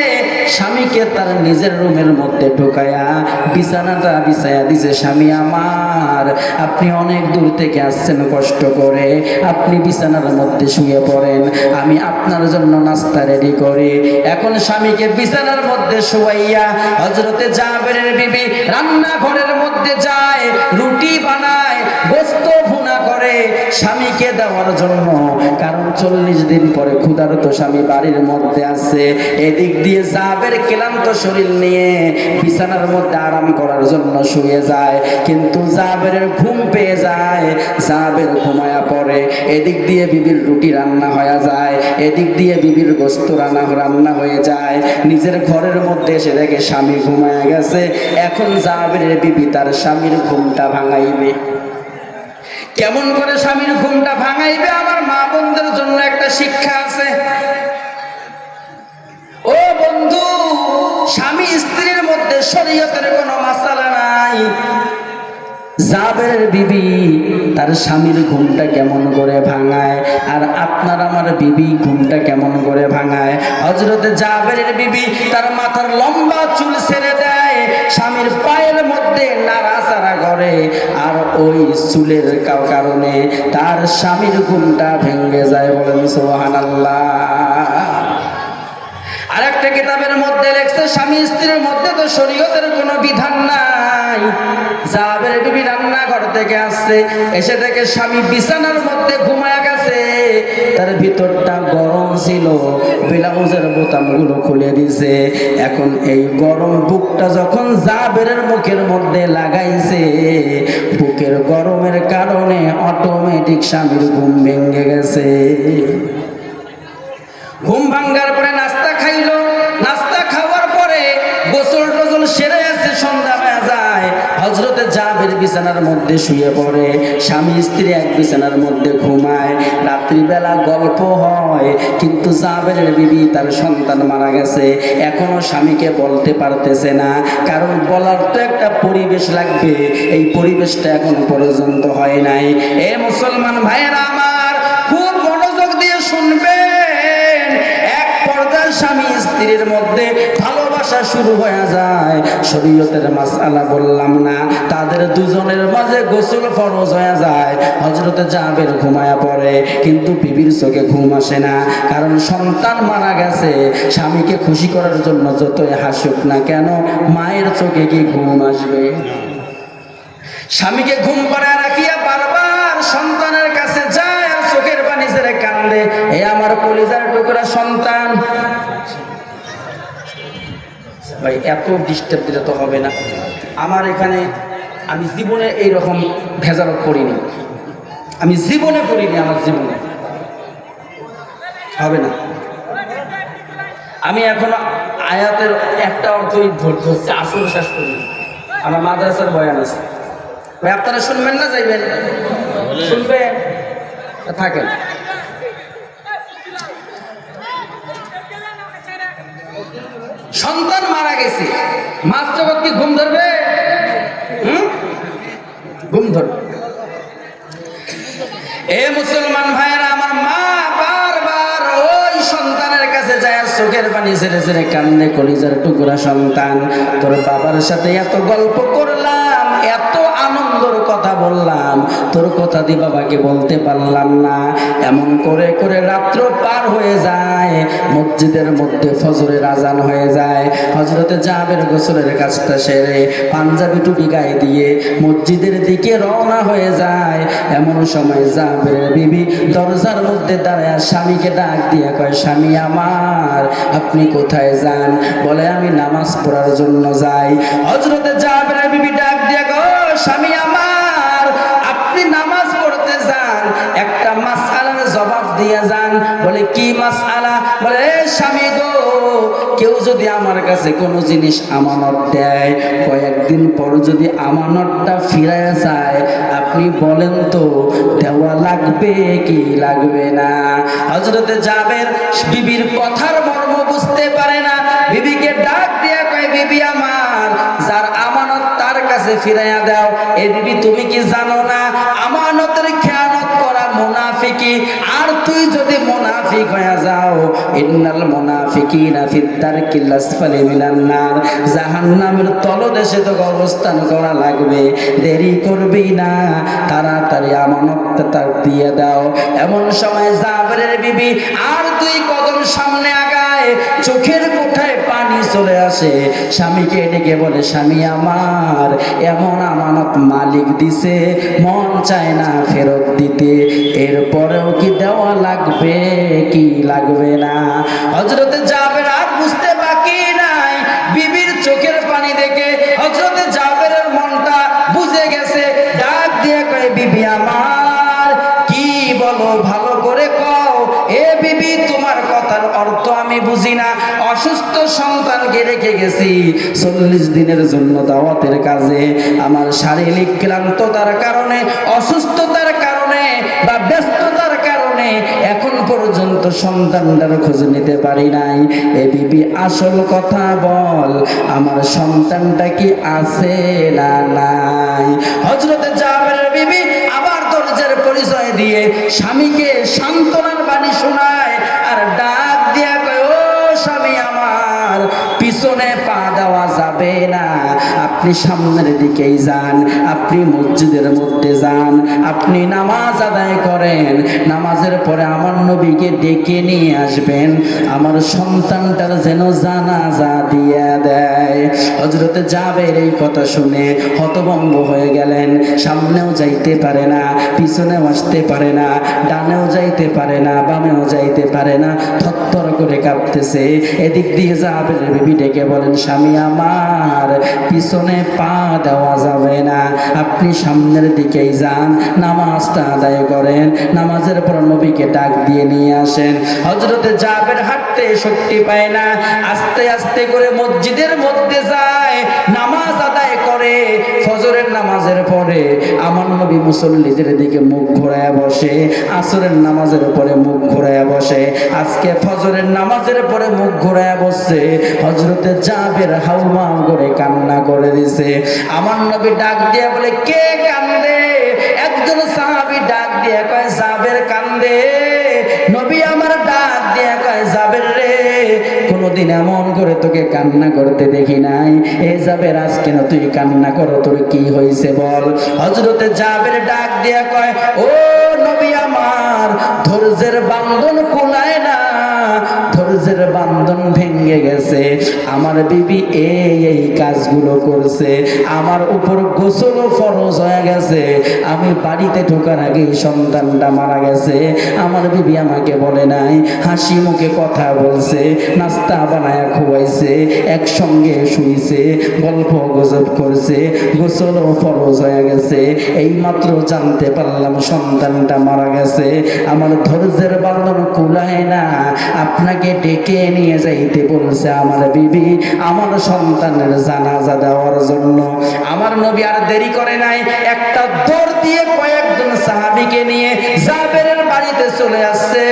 [SPEAKER 1] স্বামীকে তার নিজের রুমের মধ্যে ঢুকায়া বিছানাটা বিছায়া দিছে। স্বামী আমার, আপনি অনেক দূর থেকে আসছেন কষ্ট করে, আপনি বিছানার মধ্যে শুয়ে পড়েন, আমি আপনার জন্য নাস্তা রেডি করি। এখন স্বামীকে বিছানার মধ্যে শুয়াইয়া হযরতে জাবেরের বিবি রান্নাঘরের মধ্যে যায়, রুটি বানায়, গোশত ভুনা করে স্বামীকে দেওয়ার জন্য। কারণ 40 দিন পরে ক্ষুধার্ত স্বামী বাড়ির মধ্যে আছে। এদিক দিয়ে জাবের ক্লান্ত শরীর নিয়ে বিছানার মধ্যে আরাম করার জন্য শুয়ে যায়, কিন্তু জাবেরের ঘুম পেয়ে যায়, জাবের ঘুমায়া পড়ে। এদিক দিয়ে বিবির রুটি রান্না হয়ে যায়, এদিক দিয়ে বিবির গোশত রান্না হয়ে যায়। নিজের ঘরের মধ্যে এসে দেখে স্বামী ঘুমায়া গেছে। এখন জাবেরের বিবি তার স্বামীর ঘুমটা ভাঙাইবে। কেমন করে স্বামীর ঘুমটা ভাঙাইবে? আমার মা বোনদের জন্য একটা শিক্ষা আছে। ও বন্ধু, স্বামী স্ত্রীর মধ্যে শরীয়তের কোনো মাসালা নাই। জাবেরের বিবি তার স্বামীর ঘুমটা কেমন করে ভাঙায়, আর আপনার আমার বিবি ঘুমটা কেমন করে ভাঙায়? হযরতে জাবেরের বিবি তার মাথার লম্বা চুল ছেড়ে দেয়, স্বামীর পায়ের মধ্যে নাড়াচাড়া করে, আর ওই চুলের কারণে তার স্বামীর ঘুমটা ভেঙে যায়। বলেন সুবহানাল্লাহ। আরেকটা কিতাবের মধ্যে লেখছে, স্বামী স্ত্রীর মধ্যে তো শরীয়তের কোনো বিধান নাই। জাবের বিবি রান্নাঘর থেকে আসছে, এসে দেখে স্বামী বিছানার মধ্যে ঘুমায়া গেছে, তার ভিতরটা গরম ছিল, ব্লাউজের বোতামগুলো খুলে দিছে। এখন এই গরম বুকটা যখন জাবেরের মুখের মধ্যে লাগাইছে, বুকের গরমের কারণে অটোমেটিক স্বামীর ঘুম ভেঙে গেছে। ঘুম ভাঙ্গার পরে নাস্তা খাইলো, নাস্তা খাওয়ার পরে গোসল টোসল সেরে আছে, সন্ধ্যা হয়ে যায়। হযরতে জাবের বিছানার মধ্যে শুয়ে পড়ে, স্বামী স্ত্রী এক বিছানার মধ্যে ঘুমায়। রাত্রিবেলা গল্প হয়, কিন্তু জাবেরের বিবি তার সন্তান মারা গেছে, এখনো স্বামীকে বলতে পারতেছে না, কারণ বলার তো একটা পরিবেশ লাগবে, এই পরিবেশটা এখন পর্যন্ত হয় নাই। এ মুসলমান ভাইয়েরা আমার, খুব মনোযোগ দিয়ে শুনবে। স্বামী স্ত্রীর মধ্যে ভালোবাসা শুরু হয়ে যায়, শরীয়তের মাসআলা বললাম না, তাদের দুজনের মাঝে গোসল ফরজ হয়ে যায়। হযরতে জাবের ঘুমায়া পড়ে, কিন্তু বিবির চোখে ঘুম আসে না, কারণ সন্তান মারা গেছে। স্বামীকে খুশি করার জন্য যতই হাসুক না কেন, মায়ের চোখে কি ঘুম আসবে? স্বামীকে ঘুম পাড়ায় রাখিয়া বারবার সন্তানের কাছে যায়, আর চোখের পানি ছেড়ে কান্দে, এ আমার কলিজার টুকরা সন্তান। ভাই এত ডিস্টার্ব দিলে তো হবে না। আমার এখানে আমি জীবনে এইরকম ভেজালত করিনি, আমি জীবনে করিনি, আমার জীবনে হবে না। আমি এখনো আয়াতের একটা অর্থই ধরছি, আসল শেষ করিনি। আমার মাদ্রাসার বয়ান আছে, ভাই আপনারা শুনবেন না যাইবেন? শুনবেন, থাকেন। সন্তান মারা গেছে, মাছ জগৎ কি ঘুম ধরবে? ঘুম ধরবে। এ মুসলমান ভাইয়েরা আমার, মা বারবার ওই সন্তানের কাছে যায়, চোখের পানি ছেড়ে ছেড়ে কান্দে, কলিজার টুকরা সন্তান, তোর বাবার সাথে এত গল্প করলাম, এত আনন্দ সুন্দর কথা বললাম, তোর কথা দিয়ে বাবাকে বলতে পারলাম না। এমন করে করে রাত্র পার হয়ে যায়, মসজিদের মধ্যে ফজরের আজান হয়ে যায়। হযরতে জাবের গোসলের কাজটা সেরে পাঞ্জাবি টুপি গায়ে দিয়ে মসজিদের দিকে রওনা হয়ে যায়। এমন সময় জাবেরের বিবি দরজার মধ্যে দাঁড়ায় স্বামীকে ডাক দিয়ে কয়, স্বামী আমার, আপনি কোথায় যান? বলে, আমি নামাজ পড়ার জন্য যাই। হযরতে জাবেরের বিবি ডাক দিয়ে কয়, স্বামী আমার, আপনি নামাজ পড়তে যান, একটা মাসআলার জবাব দিয়ে যান। বলে, কি মাসআলা? বলে, স্বামী গো, কেউ যদি আমার কাছে কোনো জিনিস আমানত দেয়, কয়েকদিন পর যদি আমানতটা ফিরায় যায়, আপনি বলেন তো দেওয়া লাগবে কি লাগবে না? হযরতে জাবের বিবির কথার মর্ম বুঝতে পারে না, বিবিকে ডাক দিয়ে কয়, বিবি আমার, যার আমানত তার কাছে ফিরাইয়া দাও। এ বিবি, তুমি কি জানো না আমানতের খেয়ানত করা মুনাফিকি? আর তুই যদি মুনাফিক হয়ে যাও, ইন্নাল মুনাফিকিনা ফিদ দারকিল আসফালি মিনান নার, জাহান্নামের তলদেশে তো অবস্থান করা লাগবে। দেরি করবি না, তাড়াতাড়ি আমানতটা তার দিয়ে দাও। এমন সময় জাবেরের বিবি আর দুই কদম সামনে আগায়, চোখের কোঠায় পানি চলে আসে। স্বামীকে ডেকে বলে, স্বামী আমার, এমন আমানত মালিক দিছে, মন চায় না ফেরত দিতে, এরপরেও কি দেওয়া লাগবে কি লাগবে না? হযরতে জাবের আর বুঝতে বাকি নাই, বিবির চোখের পানি দেখে হযরতে জাবেরের মনটা বুঝে গেছে। ডাক দিয়ে কয়, বিবি আমার, কি বলো, ভালো করে কও। এ বিবি, তোমার কথার অর্থ আমি বুঝি না। অসুস্থ সন্তানকে রেখে গেছি 40 দিনের জন্য দাওয়াতের কাজে। আমার শারীরিক ক্লান্ততার কারণে, অসুস্থতার কারণে বা ব্যস্ততার কারণে এখন পর্যন্ত সন্তানটার খোঁজ নিতে পারি নাই। এ বিবি, আসল কথা বল, আমার সন্তানটা কি আছে না নাই? হযরতে জাবেরের বিবি আবার ধৈর্যের পরিচয় দিয়ে স্বামীকে সান্ত্বনার বাণী শোনায়, আর ডাক দিয়া কয়, ও স্বামী আমার, পিছনে পা দেওয়া যাবে না, আপনি সামনের দিকেই যান, আপনি মসজিদের মধ্যে যান, আপনি নামাজ আদায় করেন, নামাজের পরে আমার নবীকে ডেকে নিয়ে আসবেন, আমার সন্তানটার যেন জানাজা দিয়ে দেয়। হযরতে জাবের এই কথা শুনে হতভম্ব হয়ে গেলেন। সামনেও যাইতে পারে না, পিছনেও আসতে পারে না, ডানেও যাইতে পারে না, বামেও যাইতে পারে না, থরথর করে কাঁপতেছে। এদিক দিয়ে জাবের বিবি ডেকে বলেন, স্বামী আমার, পিছনে পা দেওয়া যাবে না, আপনি সামনের দিকেই যান, নামাজটা আদায় করেন, নামাজের পর নবীকে ডাক দিয়ে নিয়ে আসেন। হযরতে জাবের হাঁটতে শক্তি পায় না, আস্তে আস্তে করে মসজিদের মধ্যে যায়, নামাজ আদায় করে। ফজরের নামাজের পরে আমার নবী মুসল্লিদের দিকে মুখ ঘোরায় বসে, আসরের নামাজের পরে মুখ ঘোরায় বসে, আজকে ফজরের নামাজের পরে মুখ ঘোরায় বসছে। হযরতে জাবের হাউমাউ করে কান্না করে দিছে। আমার নবী ডাক দিয়ে বলে, কে কান্দে? একজন সাহাবী ডাক দিয়ে কয়, জাবের কান্দে। নবী আমার ডাক দিয়ে কয়, জাবের রে, কোনদিন এমন করে তোকে কান্না করতে দেখি নাই, এ জাবের আজকে না তুই কান্না করো, তোর কি হয়েছে বল? হযরতে জাবের ডাক দিয়ে কয়, ও নবী আমার, ধৈর্যের বান্ধন কুলায় না, ধৈর্যের বান্ধন ভেঙে গেছে। আমার বিবি এই কাজগুলো করছে, আমার উপর গোসল ফরজ হয়ে গেছে, আমি বাড়িতে ঢোকার আগেই সন্তানটা মারা গেছে। আমার বিবি আমাকে বলে নাই, হাসি মুখে কথা বলছে, নাস্তা বানায় খুয়াইছে, একসঙ্গে শুইছে, গল্প গুজব করছে, গোসল ফরজ হয়ে গেছে, এই মাত্র জানতে পারলাম সন্তানটা মারা গেছে। আমার ধৈর্যের বান্ধন কুলায় না, আপনাকে ডেকে নিয়ে যাইতে বলছে আমার বিবি আমার সন্তানের জানাজা দেওয়ার জন্য। আমার নবী আর দেরি করে নাই, একটা দৌড় দিয়ে কয়েকজন সাহাবীকে নিয়ে জাবেরের বাড়িতে চলে আসছে,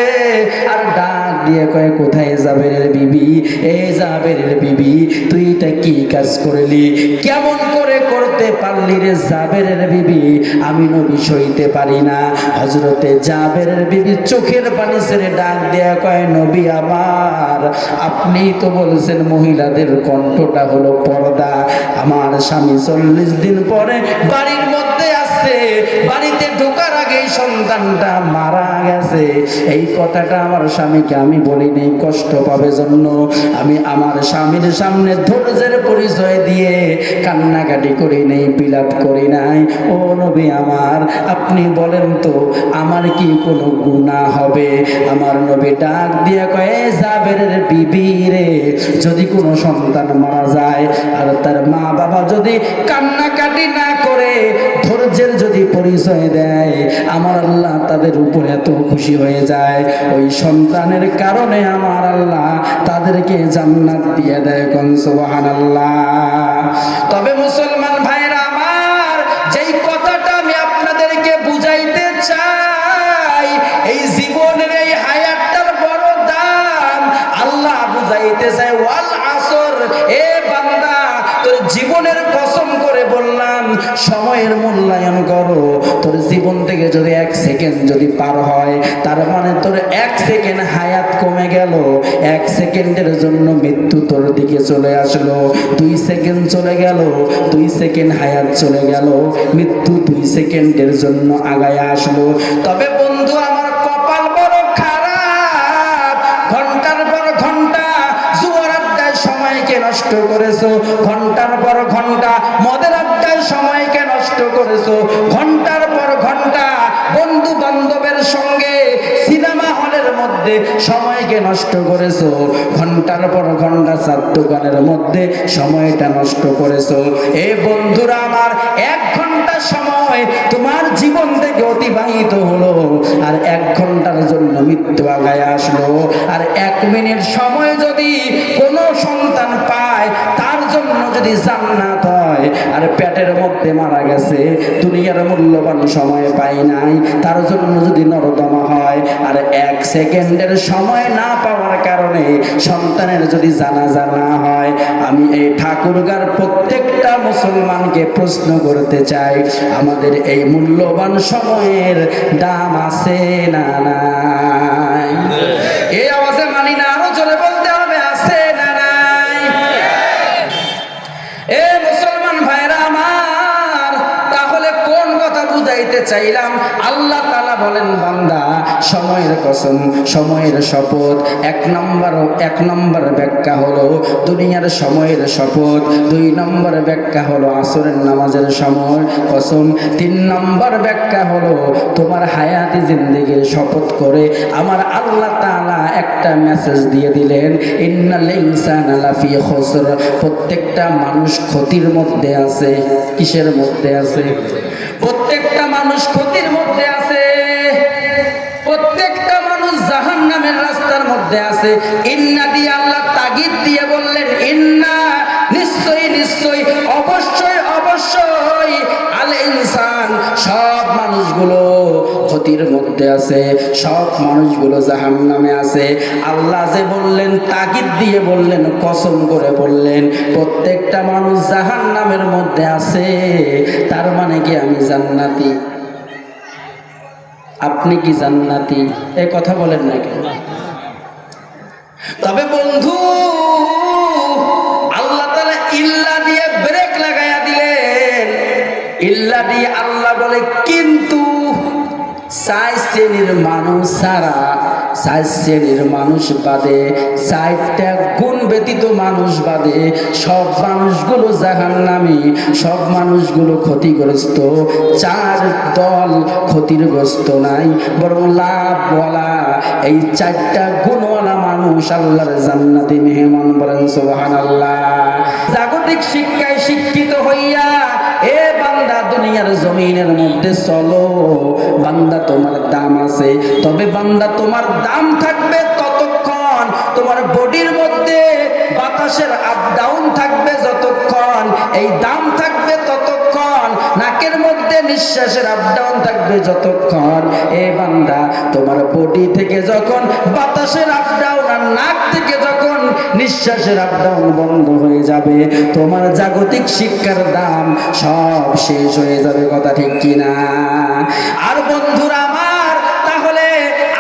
[SPEAKER 1] আর ডাক দিয়ে কয়, কোথায় জাবেরের বিবি? এ জাবেরের বিবি, তুই এটা কি কাজ করলি? কেমন করে করতে পারলি রে জাবেরের বিবি? আমি নবী সইতে পারি না। হযরতে জাবেরের বিবি চোখের পানি ছেড়ে ডাক দিয়ে কয়, নবী আমার, আপনি তো বলছেন মহিলাদের কণ্ঠটা হলো পর্দা, আমার স্বামী 40 দিন পরে বাড়ির মধ্যে বাড়িতে ঢোকার আগেই সন্তানটা মারা গেছে, এই কথাটা আমার স্বামীকে আমি বলি নেই কষ্ট পাবে জন্য। আমি আমার স্বামীর সামনে ধৈর্যের পরিচয় দিয়ে কান্নাকাটি করি নেই, বিলাপ করি নাই। ও নবী আমার, আপনি বলেন তো আমার কি কোনো গুনাহ হবে? আমার নবী ডাক দিয়ে কয়ে, জাবেরের বিবি রে, যদি কোনো সন্তান মারা যায় আর তার মা বাবা যদি কান্নাকাটি না করে ধৈর্যের যদি পরিচয় দেয়, আমার আল্লাহ তাদের উপর এত খুশি হয়ে যায়, ওই সন্তানের কারণে আমার আল্লাহ তাদেরকে জান্নাত দিয়ে দেয়। কোন সুবহানাল্লাহ। তবে মুসলমান ভাইরা আমার, যেই কথাটা আমি আপনাদেরকে বুঝাইতে চাই, এই জীবনের এই হায়াতটার বড় দাম আল্লাহ বুঝাইতে চায়। ওয়াল আসর, এ বান্দা তোর জীবনের কসম করে বললাম, সময়ের মূল্যায়ন করো। তোর জীবন থেকে যদি 1 সেকেন্ড যদি পার হয়, তার মানে তোর 1 সেকেন্ড হায়াত কমে গেল। 1 সেকেন্ডের জন্য মৃত্যু তোর দিকে চলে আসলো। 2 সেকেন্ড চলে গেল, 2 সেকেন্ড হায়াত চলে গেল, মৃত্যু 2 সেকেন্ডের জন্য আগায় আসলো। তবে বন্ধু আমার, কপাল বড় খারাপ, ঘন্টার পর ঘন্টা জুয়ার আড্ডায় সময়কে নষ্ট করেছো, ঘন্টার পর ঘন্টা মদের আড্ডায় সময়কে নষ্ট করেছো, ঘন্টার পর ঘন্টা বন্ধু বান্ধবের সঙ্গে সিনেমা হলের মধ্যে সময়কে নষ্ট করেছো, ঘন্টার পর ঘন্টা চার দোকানের মধ্যে সময়টা নষ্ট করেছো। এ বন্ধুরা আমার, 1 ঘন্টা সময় তোমার জীবন থেকে অতিবাহিত হলো, আর 1 ঘন্টার জন্য মৃত্যু আগায় আসলো। আর 1 মিনিট সময় যদি কোনো সন্তান পায়, তার জন্য যদি জান্নাত হয়, আর পেটের মধ্যে মারা গেছে, দুনিয়ার মূল্যবান সময় পাই নাই, তার জন্য যদি নরদমা হয়, আর 1 সেকেন্ডের সময় না পাওয়ার কারণে সন্তানের যদি জানাজা না হয়, আমি এই ঠাকুরগার প্রত্যেকটা মুসলমানকে প্রশ্ন করতে চাই, আমাদের এই মূল্যবান সময়ের দাম আছে না নাই? এই আওয়াজে মানি না, আরো জোরে বলতে হবে, আছে না নাই? এ মুসলমান ভাইরা আমার, তাহলে কোন কথা বুঝাইতে চাইলাম? আল্লাহ তাআলা বলেন, বান্দা সময়ের কসম, সময়ের শপথ। 1 নম্বর ব্যাখ্যা হলো দুনিয়ার সময়ের শপথ, 2 নম্বর ব্যাখ্যা হলো আসরের নামাজের সময় কসম, 3 নম্বর ব্যাখ্যা হলো তোমার হায়াতি জিন্দেগির শপথ করে আমার আল্লাহ তাআলা একটা মেসেজ দিয়ে দিলেন, ইন্নাল ইনসানা লাফি খুসর, প্রত্যেকটা মানুষ ক্ষতির মধ্যে আছে। কিসের মধ্যে আছে? প্রত্যেকটা মানুষ ক্ষতির মধ্যে আছে, প্রত্যেকটা মানুষ জাহান্নামের রাস্তার মধ্যে আছে। ইন্না দিয়ে আল্লাহ তাগিদ দিয়ে বললেন, ইন্না, নিশ্চয়ই নিশ্চয়ই, অবশ্যই অবশ্যই, আল ইনসান, সব মানুষগুলো ক্ষতির মধ্যে আছে, সব মানুষগুলো জাহান্নামে আছে। আল্লাহ যে বললেন, তাগিদ দিয়ে বললেন, কসম করে বললেন, প্রত্যেকটা মানুষ জাহান্নামের মধ্যে আছে, তার মানে কি আমি জান্নাতি? আপনি কি জান্নাতি? এই কথা বলেন না কেন? তবে বন্ধু, আল্লাহ তাআলা ইল্লা দিয়ে ব্রেক লাগাইয়া দিলেন। ইল্লা দিয়ে আল্লাহ বলে, কিন্তু 4 শ্রেণীর মানুষ ছাড়া, 4 শ্রেণীর মানুষ বাদে, 4টা গুণ ব্যতীত মানুষ বাদে সব মানুষগুলো জাহান্নামী, সব মানুষগুলো ক্ষতিগ্রস্ত। 4 দল ক্ষতিগ্রস্ত নাই, বরং লাভ বলা এই 4টা গুণওয়ালা মানুষ আল্লাহর জান্নাতি মেহমান। বলেন সুবহানাল্লাহ। জাগতিক শিক্ষায় শিক্ষিত হইয়া এ বান্দা দুনিয়ার জমিনের মধ্যে চলো। বান্দা তোমার দাম আছে, তবে বান্দা তোমার দাম থাকবে ততক্ষণ, তোমার বডির মধ্যে বাতাসের আপ ডাউন থাকবে যতক্ষণ, এই দাম থাকবে ততক্ষণ, নাকের মধ্যে নিঃশ্বাসের আপ ডাউন থাকবে যতক্ষণ। এ বান্দা, তোমার বডি থেকে যখন বাতাসের আপ ডাউন আর নাক থেকে যখন নিঃশ্বাসের আপ ডাউন বন্ধ হয়ে যাবে, তোমার জাগতিক শিক্ষার দাম সব শেষ হয়ে যাবে। কথা ঠিক কিনা? আর বন্ধুরা আমার, তাহলে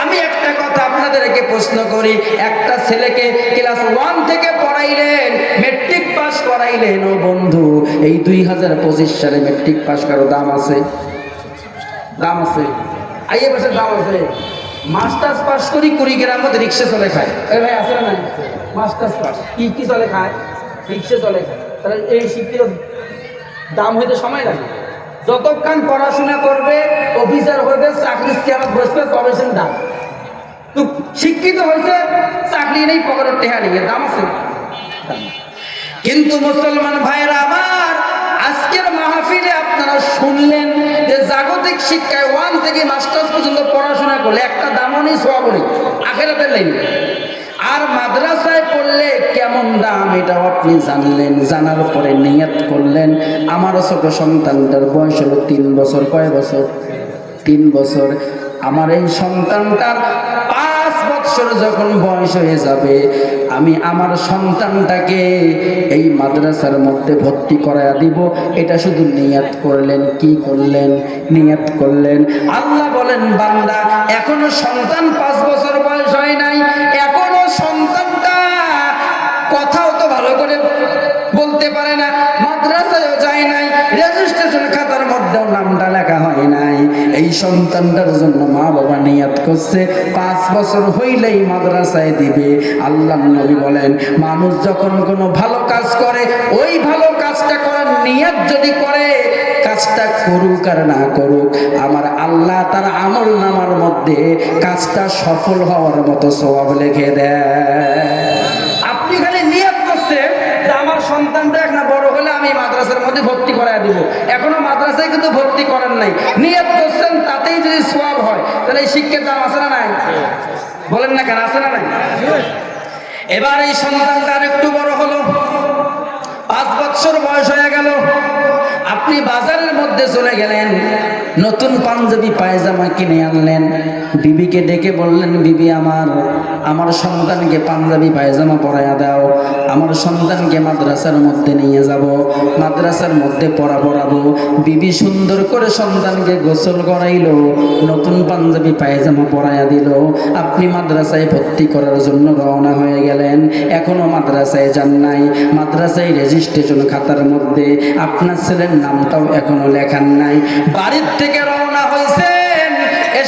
[SPEAKER 1] আমি একটা কথা আপনাদেরকে প্রশ্ন করি, একটা ছেলেকে ক্লাস 1 থেকে পড়াইলেন, মেট্রিক পাস করাইলেন, ও বন্ধু, এই 2025 সালে মেট্রিক পাস করার দাম আছে? দাম আছে, আইয়ে বসে দাম আছে। মাস্টার্স পাস করি কুড়িগ্রাম মধ্যে রিক্সা চলে খায়। এই ভাই আছে না নাই? মাস্টার্স পাস কি চলে খায়? রিক্সা চলে খায়। তাহলে এই শিক্ষিত দাম হইতে সময় লাগে। যতক্ষণ পড়াশোনা করবে, অফিসার হইবে, চাকরি চেয়ারে বসবে, তবে সে দাম। তো শিক্ষিত হয়েছে, চাকরি নেই, পকেটের টেহা নেই, দাম আছে। কিন্তু মুসলমান ভাইরা আমার, আজকের মাহফিলে আপনারা শুনলেন যে জাগতিক শিক্ষায় 1 থেকে মাস্টার্স পর্যন্ত পড়াশোনা করলে একটা দামও নেই, সওয়াবও নেই, আখিরাতের লাইন। আর মাদ্রাসায় পড়লে কেমন দাম এটাও আপনি জানলেন। জানার পরে নিয়ত করলেন, আমার ছোট সন্তানটার বয়স হলো 3 বছর। কয় বছর? 3 বছর। আমার এই সন্তানটার 5 বছর যখন বয়স হয়ে যাবে, আমি আমার সন্তানটাকে এই মাদ্রাসার মধ্যে ভর্তি করায়া দিব। এটা শুধু নিয়ত করলেন। কি করলেন? নিয়ত করলেন। আল্লাহ বলেন, বান্দা এখনো সন্তান 5 বছর বয়স হয় নাই, এখনো সন্তানটা কথাও তো ভালো করে বলতে পারে না, মাদ্রাসায়ও যায় নাই, রেজিস্ট্রেশন খাতার মধ্যেও নামটা লেখা হয় নাই। এই সন্তানটার জন্য মা বাবা নিয়ত করছে 5 বছর হইলেই মাদ্রাসায় দিবে। আল্লাহর নবী বলেন, মানুষ যখন কোনো ভালো কাজ করে, ওই ভালো কাজটা করার নিয়ত যদি করে, কাজটা করুক আর না করুক, আমার আল্লাহ তার আমল নামার মধ্যে কাজটা সফল হওয়ার মতো সওয়াব লিখে দেয়। আপনি খালি নিয়ত করছেন যে আমার সন্তানটা এখন বড় হলে আমি মাদ্রাসার মধ্যে ভর্তি করায় দিব, এখনো মাদ্রাসায় কিন্তু ভর্তি করেন নাই, নিয়ত করছেন, তাতেই যদি সওয়াব হয়, তাহলে এই শিক্ষার দাম আছে না নাই? বলেন না কেন, আছে না নাই? এবার এই সন্তানটা আর একটু বড় হলো, 5 বছর বয়স হয়ে গেল। আপনি বাজারের মধ্যে চলে গেলেন, নতুন পাঞ্জাবি পায়জামা কিনে আনলেন, বিবিকে ডেকে বললেন, বিবি আমার সন্তানকে পাঞ্জাবি পায়জামা পরাইয়া দাও, আমার সন্তানকে মাদ্রাসার মধ্যে নিয়ে যাব, মাদ্রাসার মধ্যে পড়াবো। বিবি সুন্দর করে সন্তানকে গোসল করাইলো, নতুন পাঞ্জাবি পায়জামা পরাইয়া দিল। আপনি মাদ্রাসায় ভর্তি করার জন্য রওনা হয়ে গেলেন, এখনো মাদ্রাসায় যান নাই। মাদ্রাসায় রেজিস্ট্রেশন খাতার মধ্যে আপনার ছেলের নামটাও এখনো লেখান নাই। বাড়ির থেকে রওনা হয়েছেন,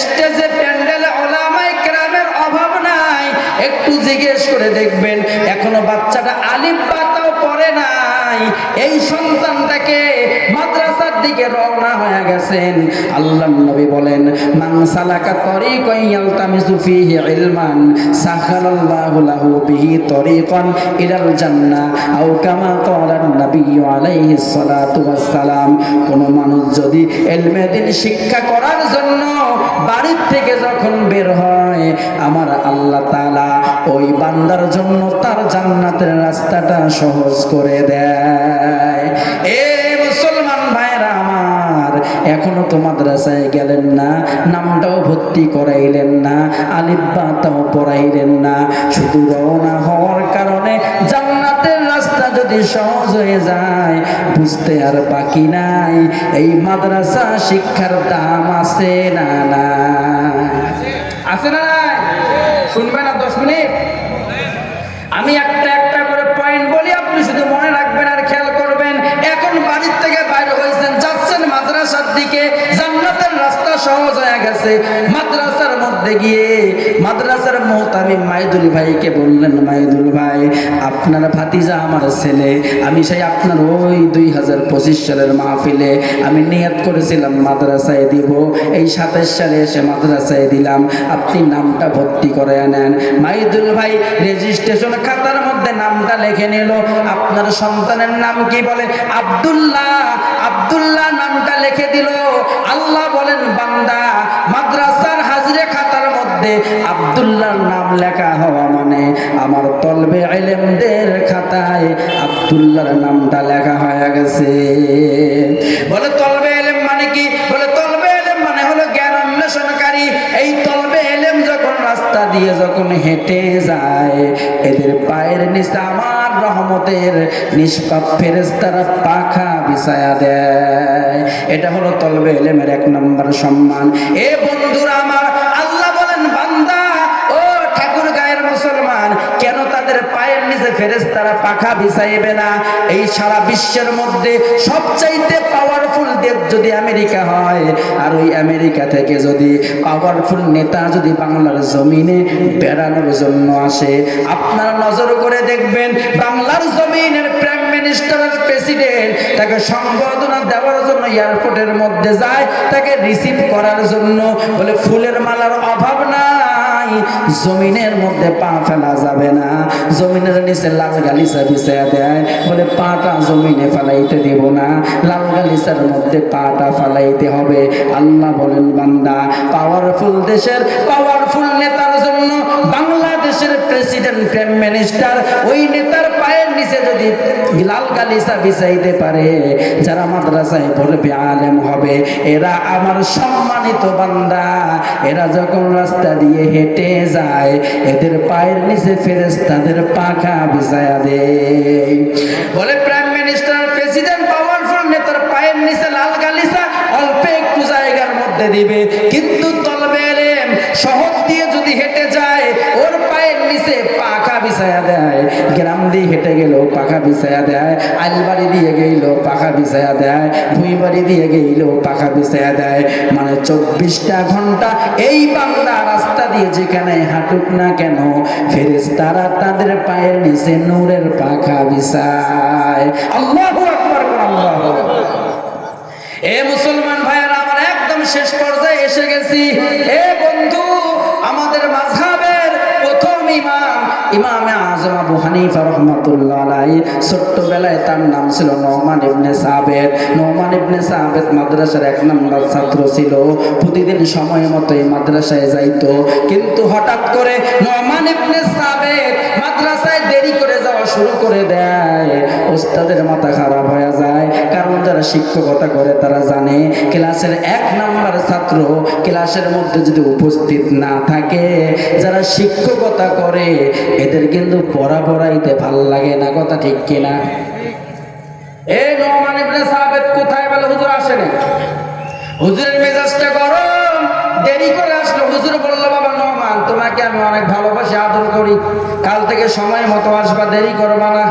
[SPEAKER 1] স্টেজে প্যান্ডেলে ওলামায়ে কেরামের অভাব নাই, একটু জিজ্ঞেস করে দেখবেন এখনো বাচ্চাটা আলিফ বা তাও পড়ে নাই। এই সন্তানটাকে মাদ্রাসার দিকে রওনা হয়ে গেছেন। আল্লাহর নবী বলেন, মান সালাকা তরিকান ইয়ালতামিসু ফীহি ইলমান সাখালাল্লাহু লাহু বিহি তরিকান ইলাল জান্নাহ আও কামা ক্বালা নবী আলাইহিস সালাতু ওয়াস সালাম। কোন মানুষ যদি ইলমে দ্বীন শিক্ষা করার জন্য বাড়ির থেকে যখন বের হয়, আমার আল্লাহ তাআলা ওই বান্দার জন্য তার জান্নাতের রাস্তাটা সহজ করে দেয়। এ মুসলমান ভাইরা আমার, এখনো তো মাদ্রাসায় গেলেন না, নামটাও ভর্তি করাইলেন না, আলিফ বা তাও পড়াইলেন না, শুধু রওনা হওয়ার কারণে জান্নাতের রাস্তা যদি সহজ হয়ে যায়, বুঝতে আর বাকি নাই এই মাদ্রাসা শিক্ষার দাম আছে না না? আছে না নাই? শুনবেন আর 10 মিনিট আমি একটা করে পয়েন্ট বলি, আপনি শুধু মনে রাখবেন আর খেয়াল করবেন। এখন বাড়ির থেকে বাইরে হয়েছেন, যাচ্ছেন মাদ্রাসার দিকে, জান্নাতের রাস্তা সহজ হয়ে গেছে। মাদ্রাসার মধ্যে গিয়ে মাদ্রাসার মুহতামিম মাইদুল ভাইকে বললেন, মাইদুল ভাই, আপনার ভাতিজা আমার ছেলে, আমি সেই আপনার ওই 2025 সালের মাহফিলে আমি নিয়ত করেছিলাম মাদ্রাসায় দিব, এই 27 সালে এসে মাদ্রাসায় দিলাম, আপনি নামটা ভর্তি করে নেন। মাইদুল ভাই রেজিস্ট্রেশন খাতার মধ্যে নামটা লিখে নিল। আপনার সন্তানের নাম কি? বলে আব্দুল্লাহ। আব্দুল্লাহ নামটা লিখে দিল। আল্লাহ বলেন, বান্দা মাদ্রাসার হাজিরে খাতার মধ্যে আব্দুল্লাহর নাম লেখা হওয়া মানে আমার তলবে ইলমদের খাতায় আব্দুল্লাহর নামটা লেখা হয়ে গেছে। বলে তলবে ইলম মানে কি? বলে তলবে ইলম মানে হলো জ্ঞান অন্বেষণকারী। এই তলবে ইলম যখন রাস্তা দিয়ে যখন হেঁটে যায়, এদের পায়ের নিচে আমার রহমতের নিষ্পাপ ফেরেশতারা পাখা বিছায়া দেয়। এটা হলো তলবে ইলমের 1 নম্বর সম্মান। এ বন্ধুরা আমার, আল্লাহ বলেন, বান্দা ও ঠাকুর গায়ের মুসলমান, কেন তাদের পায়ের নিচে ফেরেশতারা পাখা বিছাইবে না। এই সারা বিশ্বের মধ্যে সবচাইতে পাওয়ারফুল দেশ যদি আমেরিকা হয়, আর ওই আমেরিকা থেকে যদি পাওয়ারফুল নেতা যদি বাংলার জমিনে বেড়ানোর জন্য আসে, আপনারা নজর করে দেখবেন বাংলার জমিনের প্রাইম মিনিস্টার আর প্রেসিডেন্ট তাকে সংবর্ধনা দেওয়ার জন্য এয়ারপোর্টের মধ্যে যায়, তাকে রিসিভ করার জন্য। বলে ফুলের মালার অভাব নাই, জমিনের মধ্যে পা ফেলা যাবে না, জমিনের নিচে লাল গালিচা বিছায়া দেয়। বলে পাটা জমিনে ফেলাইতে দিব না, লাল গালিচার মধ্যে পাটা ফেলাইতে হবে। আল্লাহ বলেন বান্দা, পাওয়ারফুল দেশের পাওয়ারফুল নেতার জন্য বাংলাদেশের প্রেসিডেন্ট প্রাইম মিনিস্টার ওই নেতার পায়ের নিচে যদি লাল গালিচা বিছাইতে পারে, যারা মাদ্রাসায় পড়বে আলেম হবে, এরা আমার সম্মানিত বান্দা। এরা যখন রাস্তা দিয়ে হেঁটে যায়, এদের পায়ের নিচে ফেরেশতাদের পাখা বিছায়া দেয়। বলে প্রাইম মিনিস্টার প্রেসিডেন্ট পাওয়ারফুল নেতার পায়ের নিচে লাল গালিচা অল্প একটু জায়গার মধ্যে দিবে, কিন্তু তলবে এলেম শহর দিয়ে যদি হেঁটে যায়, ওর পায়ের নিচে পাখা বিছায়া দেয়। গ্রাম দিয়ে হেঁটে গেলেও পাখা বিছায়া দেয়, আলবাড়ি দিয়ে গেলেও পাখা বিছায়া দেয়, ভুঁইবাড়ি দিয়ে গেলেও পাখা বিছায়া দেয়। মানে 24টা ঘন্টা এই বাংলা রাস্তা দিয়ে যেখানে হাঁটুক না কেন, ফেরেশতারা তাদের পায়ের নিচে নূরের পাখা বিছায়। আল্লাহু আকবার, আল্লাহু আকবার। এ মুসলমান ভাইয়েরা আমার, একদম শেষ পর্যায়ে এসে গেছি। এ বন্ধু, আমাদের মাযহাবের প্রথম ইমামে আযম আবু হানিফা রাহমাতুল্লাহ আলাইহি, ছোট্টবেলায় তার নাম ছিল নোমান ইবনে সাবিত। নোমান ইবনে সাবিত মাদ্রাসার 1 নম্বর ছাত্র ছিল। প্রতিদিন সময় মতো এই মাদ্রাসায় যাইতো, কিন্তু হঠাৎ করে নোমান ইবনে সাবিত মাদ্রাসায় দেরি করে যাওয়া শুরু করে দেয়। ওস্তাদের মাথা খারাপ হয়ে যায়, কারণ যারা শিক্ষকতা করে তারা জানে ক্লাসের 1 নম্বর ছাত্র ক্লাসের মধ্যে যদি উপস্থিত না থাকে, যারা শিক্ষকতা করে এদের কিন্তু পড়াইতে ভাল লাগে না। কথা ঠিক কিনা? এই নোমান ইবনে সাবিত কোথায়? বলে হুজুর আসেনি। হুজুরের মেজাজটা গরম, দেরি করে আসলো। হুজুর বলল, বাবা নোমান, তোমাকে আমি অনেক ভালোবাসি, আদর করি, কাল থেকে সময় মতো আসবা, দেরি করবা না।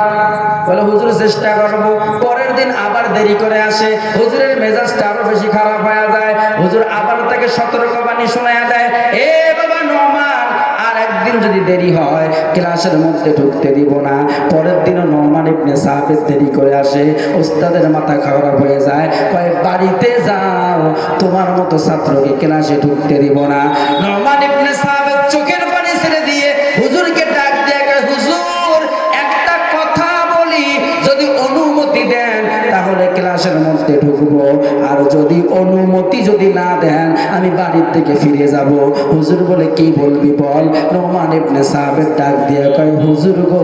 [SPEAKER 1] বলে হুজুর চেষ্টা করবো। পরের দিন আবার দেরি করে আসে, হুজুরের মেজাজটা আরো বেশি খারাপ হয়ে যায়। হুজুর আবার তাকে সতর্কবাণী শোনায়া দেয়, এ বাবা নোমান, আর একদিন যদি দেরি হয় ক্লাসের মধ্যে ঢুকতে দিব না। পরের দিনও নোমান ইবনে সাবিত দেরি করে আসে। ওস্তাদের মাথা খারাপ হয়ে যায়, কয় বাড়িতে যাও, তোমার মতো ছাত্রকে ক্লাসে ঢুকতে দিব না। নোমান ইবনে সাবিত চোখের পানি ছেড়ে দিয়ে হুজুরকে ডাক দিয়ে কয়, হুজুর একটা কথা বলি, যদি অনুমতি দেন তাহলে ক্লাসের মধ্যে ঢুকবো, আর যদি অনুমতি যদি না দেন আমি বাড়ির থেকে ফিরে যাব। হুজুর বলে, কি বলবি বল। নোমান ইবনে সাবিত ডাক দিয়ে কয়, হুজুর গো,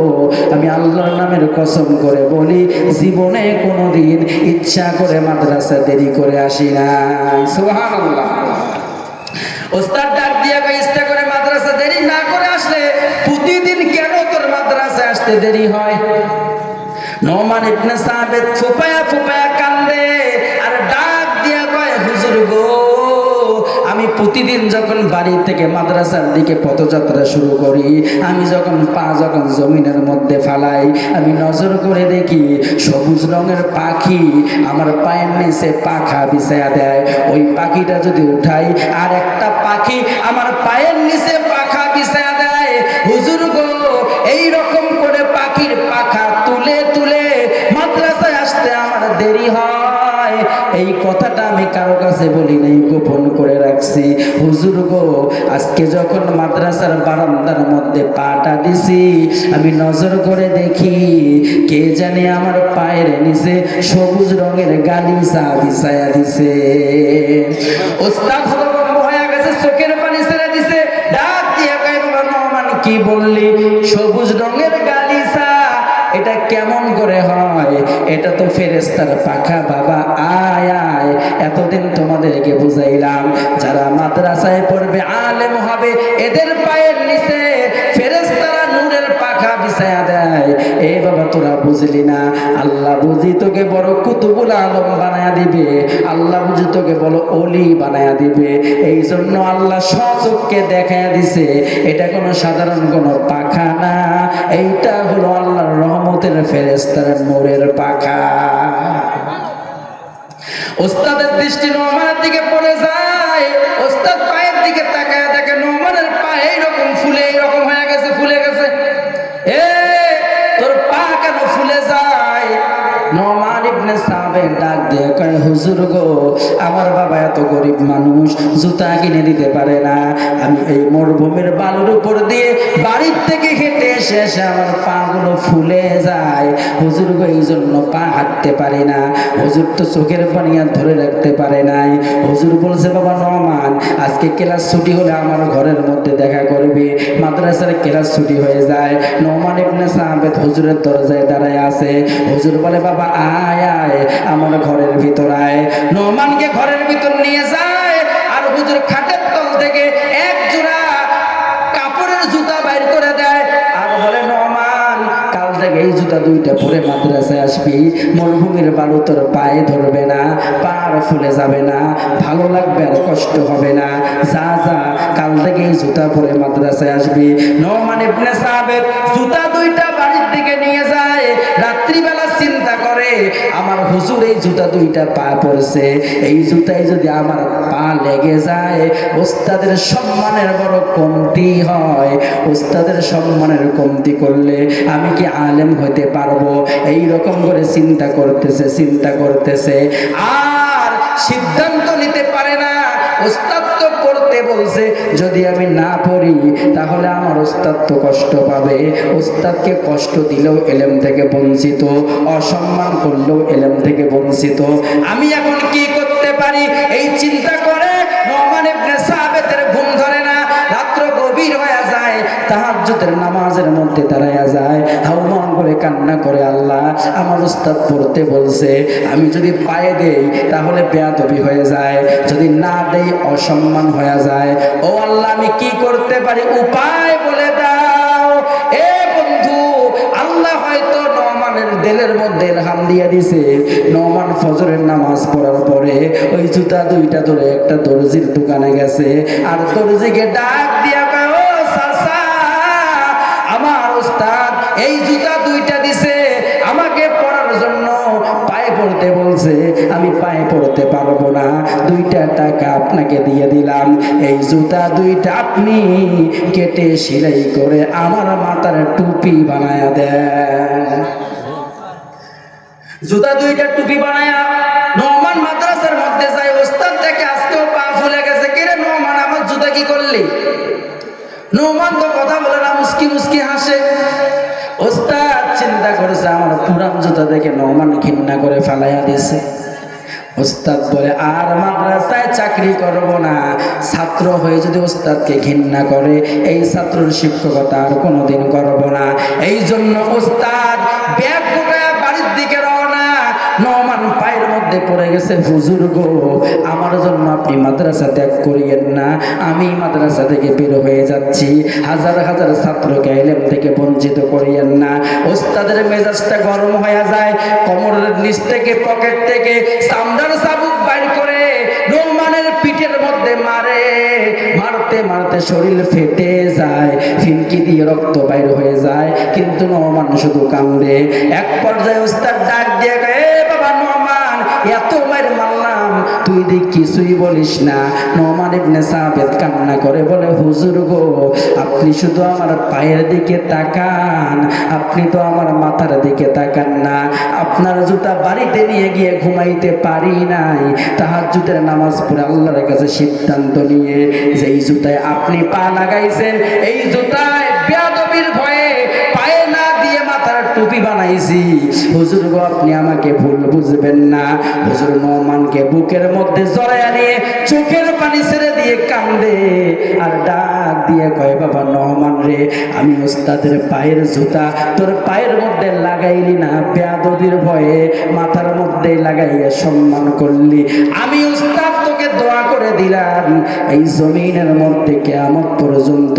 [SPEAKER 1] আমি আল্লাহর নামের কসম করে বলি, জীবনে কোনোদিন ইচ্ছা করে মাদ্রাসা দেরি করে আসি না। সুবহানাল্লাহ। ওস্তাদ ডাক দিয়ে কয়, ইচ্ছা করে মাদ্রাসা দেরি না করে আসলে প্রতিদিন কেন তোর মাদ্রাসায় আসতে দেরি হয়? নোমান ইবনে সাবিত ফুপায়া ফুপায়া কান্দে, আর ডাক দিয়ে কয়, হুজুর গো, আমি প্রতিদিন যখন বাড়ি থেকে মাদ্রাসার দিকে পথযাত্রা শুরু করি, আমি যখন পা জমিনের মধ্যে ফালাই, আমি নজর করে দেখি সবুজ রঙের পাখি আমার পায়ের নিচে পাখা বিছায়া দেয়। ওই পাখিটা যদি উঠাই, আর একটা পাখি আমার পায়ের নিচে পাখা বিছায়া দেয়। হুজুর গো, এই রকম করে পাখির পাখা তুলে তুলে মাদ্রাসায় আসতে আমার দেরি হয়। এই কথাটা আমি কারো কাছে বলি নাই, গোপন করে রাখছি। হুজুর গো, আজকে যখন মাদ্রাসার বারান্দার মধ্যে পাটা দিছি, আমি নজর করে দেখি কে জানে আমার পায়ের নিচে সবুজ রঙের গালিচা বিছায়া দিছে। ওস্তাদ হতভম্ব হয়ে গেছে, চোখের পানি ছেড়ে দিছে, ডাক দিয়ে কয়, বাবা নোমান, কি বললি? সবুজ রঙের গালিচা, এটা কেমন করে হয়? এটা তো ফেরেশতার পাখা বাবা। আয় আয়, এতদিন তোমাদেরকে বুঝাইলাম, যারা মাদ্রাসায় পড়বে আলেম হবে, এদের পায়ের নিচে ফেরেশতারা নূরের পাখা বিছায়া দেয়। এই বাবা, তোরা বুঝলি না, আল্লাহ বুঝি তোকে বড় কুতুবুল আলম বানায়া দিবে, আল্লাহ বুঝি তোকে বড় ওলি বানায়া দিবে। এই জন্য আল্লাহ সচক্ষে দেখায়া দিছে, এটা কোনো সাধারণ কোনো পাখা না, এইটা হলো আল্লাহর রহমতের ফেরেশতার নূরের পাখা। ওস্তাদের দৃষ্টি নোমানের দিকে পড়ে যায়, ওস্তাদ পায়ের দিকে তাকায় দেখে নোমানের পা এইরকম ফুলে এইরকম হয়ে গেছে, ফুলে গেছে। এ তোর পা কেন ফুলে যায়? নোমান ইবনে সাবের ডাক দিয়ে কয়, হুজুর গো, আমার বাবা এত গরিব মানুষ, জুতা কিনে দিতে পারে না, আমি এই মরুভূমির বালুর উপর দিয়ে বাড়ির থেকে হেঁটে এসে আমার পা গুলো ফুলে যায় হুজুর গো, এই জন্য পা হাঁটতে পারি না। হুজুর তো চোখের পানি আর ধরে রাখতে পারে নাই। হুজুর বলছে, বাবা নোমান, আজকে ক্লাস ছুটি হলে আমার ঘরের মধ্যে দেখা করবি। মাদ্রাসার ক্লাস ছুটি হয়ে যায়, নোমান ইবনে সাবেত হুজুরের দরজায় দাঁড়ায় আছে। হুজুর বলে, বাবা আয় আয় আমার ঘরের ভিতর আয়। নোমানকে ঘরের ভিতর নিয়ে যায়, আর হুজুর খাটের তল থেকে এক জোড়া কাপড়ের জুতা বাইর করে দেয়, আর বলে, নোমান, কাল থেকে এই জুতা দুইটা পরে মাদ্রাসায় আসবি, মরুভূমির বালু তোর পায়ে ধরবে না, পা ফুলে যাবে না, ভালো লাগবে আর কষ্ট হবে না, যা যা কাল থেকে এই জুতা পরে মাদ্রাসায় আসবি। নোমান ইবনে সাবেত জুতা দুইটা বাড়ির দিকে নিয়ে যায়। রাত্রিবেলা চিন্তা করে, আমার হুজুর এই জুতা দুইটা পা পড়ছে, এই জুতায় যদি আমার পা লেগে যায়, ওস্তাদের সম্মানের বড় কমতি হয়, ওস্তাদের সম্মানের কমতি করলে আমি কি আলেম হতে পারবো? এই রকম করে চিন্তা করতেছে আর সিদ্ধান্ত নিতে পারে না। ওস্তাদ তো পড়তে বলছে, যদি আমি না পড়ি তাহলে আমার ওস্তাদ তো কষ্ট পাবে, ওস্তাদকে কষ্ট দিলেও এলেম থেকে বঞ্চিত, অসম্মান করলেও এলেম থেকে বঞ্চিত, আমি এখন কি করতে পারি? এই চিন্তা করে নোমান ইবনে সাবেতের ঘুম ধরে না। রাত্র গভীর হয়ে যায়, তাহাজ্জুদের নামাজের মধ্যে দাঁড়ায়া যায়, হাউমাউ করে কান্না করে, আল্লাহ, আমার ওস্তাদ পড়তে বলছে, আমি যদি পায়ে দেই তাহলে বেয়াদবি হয়ে যায়, যদি না দেই অসম্মান হয়ে যায়, ও আল্লাহ, আমি কি করতে পারি? উপায় বলে দাও। এ বন্ধু, আল্লাহ হয়তো নোমানের দিলের মধ্যে ইলহাম দিয়ে দিছে। নোমান ফজরের নামাজ পড়ার পরে ওই জুতা দুইটা ধরে একটা দর্জির দোকানে গেছে, আর দর্জিকে ডাক দিয়া কয়, ও চাচা, আমার ওস্তাদ এই জুতা দুইটা দিছে আমাকে পড়ার জন্য, পায়ে পড়তে বলছে, আমি পায়ে পড়তে পারবো না, 2টা টাকা আপনাকে দিয়ে দিলাম, এই জুতা দুইটা আপনি কেটে সেলাই করে আমার মাথার টুপি বানায়া দেন। জুতা দুইটা টুপি বানায়া নোমান মাদ্রাসার মধ্যে যায়। ওস্তাদ দেখে আজকেও পা ফুলে গেছে। কিরে নোমান, আমার জুতা কি করলি? নোমান তো কথা বলে না, মুস্কি মুস্কি হাসে। ওস্তাদ চিন্তা করেছে, আমার পুরান জুতা দেখে নোমান ঘৃণা করে ফেলাইয়া দিছে। ওস্তাদ বলে, আর মাদ্রাসায় চাকরি করব না, ছাত্র হয়ে যদি ওস্তাদকে ঘৃণা করে, এই ছাত্রের শিক্ষকতা আর কোনোদিন করব না। এই জন্য ওস্তাদ ব্যাগ গোটায় বাড়ির দিকে রওনা। নোমান পায়ের মধ্যে পড়ে গেছে, হুজুর গো, আমার জন্য আপনি মাদ্রাসা ত্যাগ করিয়েন না, আমি মাদ্রাসা থেকে বের হয়ে যাচ্ছি, হাজার হাজার ছাত্রকে ইলম থেকে বঞ্চিত করিয়েন না। ওস্তাদের মেজাজটা গরম হয়ে যায়, কোমরের নিচ থেকে পকেট থেকে চামড়ার চাবুক বাইর করে নোমানের পিঠের মধ্যে মারে। মারতে মারতে শরীর ফেটে যায়, ফিনকি দিয়ে রক্ত বাইর হয়ে যায়, কিন্তু নোমান শুধু কান্দে। এক পর্যায়ে ওস্তাদ ডাক দিয়ে কয়, এ বাবা নোমান, এত মার মারলাম, তুই দেখ কিছুই বলিস না। নোমান ইবনে সাবেত কান্না করে বলে, হুজুর গো, আপনি শুধু আমার পায়ের দিকে তাকান, আপনি তো আমার মাথার দিকে তাকান না। আপনার জুতা বাড়িতে নিয়ে গিয়ে ঘুমাইতে পারি নাই, তাহাজ্জুদের নামাজ পড়ে আল্লাহর কাছে সিদ্ধান্ত নিয়ে যে এই জুতায় আপনি পা লাগাইছেন, এই জুতায় বেয়াদবির ভয়ে পায়ে না দিয়ে মাথার টুপি বানাইছি। হুজুর গো, আপনি আমাকে ভুল বুঝবেন না। হুজুর নোমানকে বুকের মধ্যে জড়াইয়া নিয়ে চোখের পানি ছেড়ে দিয়ে কান্দে, আর ডাক দিয়ে কয়, বাবা নোমান রে, আমি ওস্তাদের পায়ের জুতা তোর পায়ের মধ্যে লাগাইলি না, বেয়াদবির ভয়ে মাথার মধ্যে লাগাইয়া সম্মান করলি। আমি ওস্তাদ তোকে দোয়া করে দিলাম, এই জমিনের মধ্যে কিয়ামত পর্যন্ত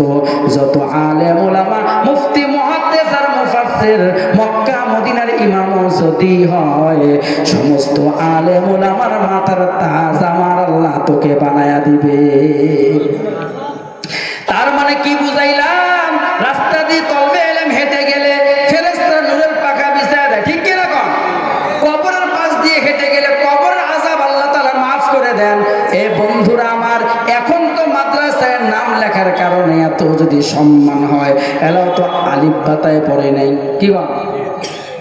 [SPEAKER 1] যত আলেম ওলামা, মুফতি, মুহাদ্দিস আর মুফাসসির মক্কা মদিনা যদি হয় সমস্ত আলেম ওলামার মাথার তাজ আমার আল্লাহ তোকে বানায়া দিবে। তার মানে কি বুঝাইলাম? রাস্তা দিয়ে তলবে এলেম হেঁটে গেলে ফেরেশতারা নূরের পাখা বিছায় দেয়, ঠিক কিনা কন? কবরের পাশ দিয়ে হেঁটে গেলে কবরের আযাব আল্লাহ তাআলা মাফ করে দেন। এ বন্ধুরা আমার, এখন তো মাদ্রাসায় নাম লেখার কারণে এত যদি সম্মান হয়, এলাও তো আলিফ বাতায় পড়ে নাই, কি বল?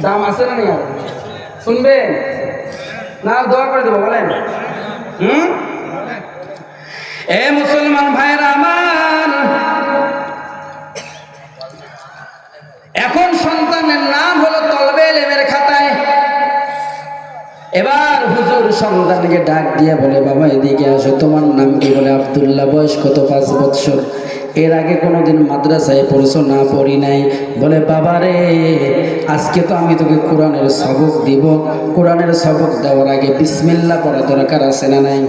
[SPEAKER 1] দাম আছে না? নিয়ে শুনবে না? দোয়া করে দেবো, বলেন। এ মুসলমান ভাইরা আমার, এখন সন্তানের নাম হলো তলবে ইলমের খাতায়। এবার হুজুর সন্তানকে ডাক দিয়ে বলে, বাবা এদিকে আসো, তোমার নাম কি? বলে আব্দুল্লাহ। বয়স কত? 5 বছর। এর আগে কোনোদিন মাদ্রাসায় পড়ছো? না, পড়ি নাই। বলে বাবা রে, আজকে তো আমি তোকে কোরআনের সবক দিব। কোরআনের সবক দেওয়ার আগে বিসমিল্লাহ পড়া দরকার আছে না নাই?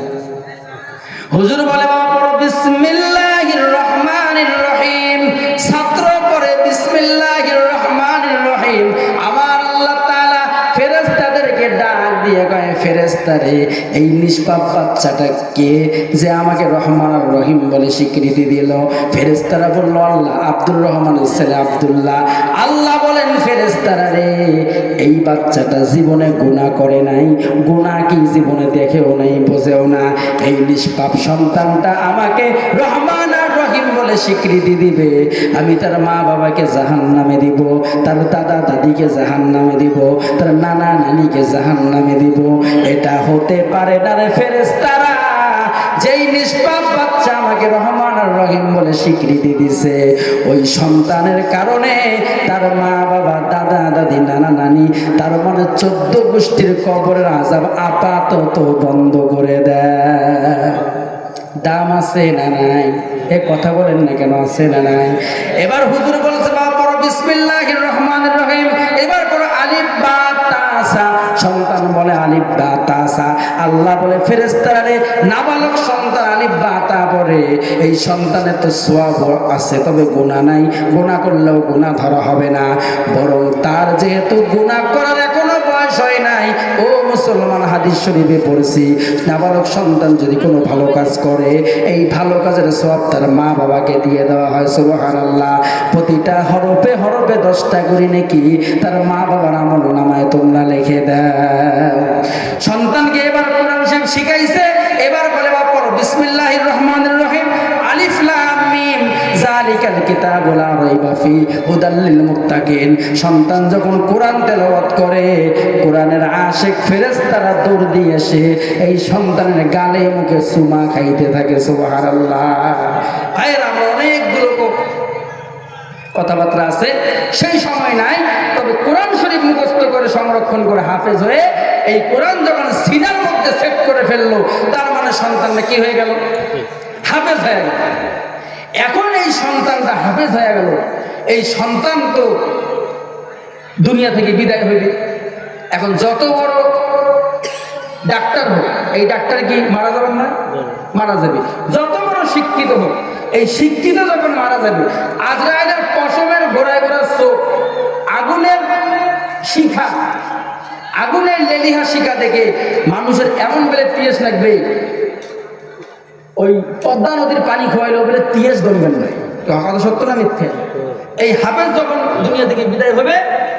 [SPEAKER 1] হুজুর বলে, বাবা পড়ো বিসমিল্লাহির রহমানির রহিম। ছাত্র পড়ে বিসমিল্লাহির রহমানির রহিম। আমার আল্লাহ তাআলা ফেরেশতাদেরকে ডাক দিয়ে কয়, ফেরেশতারে, এই নিষ্পাপ বাচ্চাটা কে যে আমাকে রহমান আর রহিম বলে স্বীকৃতি দিল? ফেরেশতারা বলল, আল্লাহ, আব্দুর রহমানের ছেলে আব্দুল্লাহ। আল্লাহ বলেন, ফেরেশতারা রে, এই বাচ্চাটা জীবনে গুনাহ করে নাই, গুনাহ কি জীবনে দেখেও নাই, বোঝেও না। এই নিষ্পাপ সন্তানটা আমাকে রহমান আর রহিম বলে স্বীকৃতি দিবে। আমি তার মা বাবাকে জাহান্নামে দিব, তার দাদা দাদিকে জাহান্নামে দিব, তার নানা নানিকে জাহান্নামে দিব। এটা হতে পারে না রে ফেরেশতারা। যেই নিষ্পাপ বাচ্চা আমাকে রহমান আর রহিম বলে স্বীকৃতি দিছে, ওই সন্তানের কারণে তার মা বাবা, দাদা দাদি, নানা নানি, তার মানে 14 গোষ্ঠীর কবরের আযাব আপাতত বন্ধ করে দেয়। দাম আছে না নাই? এ কথা বলেন না কেন? আছে না নাই? এবার হুজুর বলছে, বাবা পড়ো বিসমিল্লাহির রহমানির রহিম। এবার পড়ো আলিফ বা তা সা। সন্তান বলে আলিফ বা তা সা। আল্লাহ বলে, ফেরেশতারা রে, নাবালক সন্তান আলিফ বা তা পড়ে, এই সন্তানের তো সওয়াব আছে, তবে গুনাহ নাই। গুনাহ করলেও গুনাহ ধরা হবে না, বরং তার যেহেতু গুনাহ করার এখনো বয়স হয় নাই। ও মুসলমান, হাদিস শরীফে পড়ছি, নাবালক সন্তান যদি কোনো ভালো কাজ করে, এই ভালো কাজের সওয়াব তার মা বাবাকে দিয়ে দেওয়া হয়। সুবহানাল্লাহ। প্রতিটা হরফে হরফে 10টা করে নাকি তার মা বাবার আমলনামায় তোমরা লিখে দাও। সন্তানকে এবার কোরআন শরীফ শিখাইছে। এবার বলে, বাবা পড়ো বিসমিল্লাহির রহমানির রহিম। আলিফ লাম মিম যালিকাল কিতাবু লা রাইবা ফি হুদাল লিল মুত্তাকিন। সন্তান যখন কোরআন তেলাওয়াত করে, কোরআনের আশিক ফেরেশতারা দৌড় দিয়ে এসে এই সন্তানের গালে মুখে চুমা খাইতে থাকে। সুবহানাল্লাহ। ভাইরা, আমরা অনেকগুলো কথাবার্তা আছে, সেই সময় নাই। তবে কোরআন শরীফ মুখস্থ করে সংরক্ষণ করে হাফেজ হয়ে এই কোরআন যখন সিনার মধ্যে সেট করে ফেললো, তার মানে সন্তানটা কি হয়ে গেল? হাফেজ হয়ে গেল। এখন এই সন্তানটা হাফেজ হয়ে গেল, এই সন্তান তো দুনিয়া থেকে বিদায় হইবে। এখন যত বড় ডাক্তার হোক, এই ডাক্তার কি মারা যাবেন না? মারা যাবে। যত বড় শিক্ষিত হোক, এই শিক্ষিত যখন মারা যাবে, আজরাইলের পশমের ঘোড়ায় ঘোড়ার চোখ, আগুনের শিখা, আগুনের লেলিহা শিখা দেখে মানুষের এমন বেলে তিয়াস লাগবে, ওই পদ্মা নদীর পানি খোয়াইলো বলে তিয়াস গমবেন না। কথা সত্য না মিথ্যে? এই হাফেজ যখন দুনিয়া থেকে বিদায় হবে,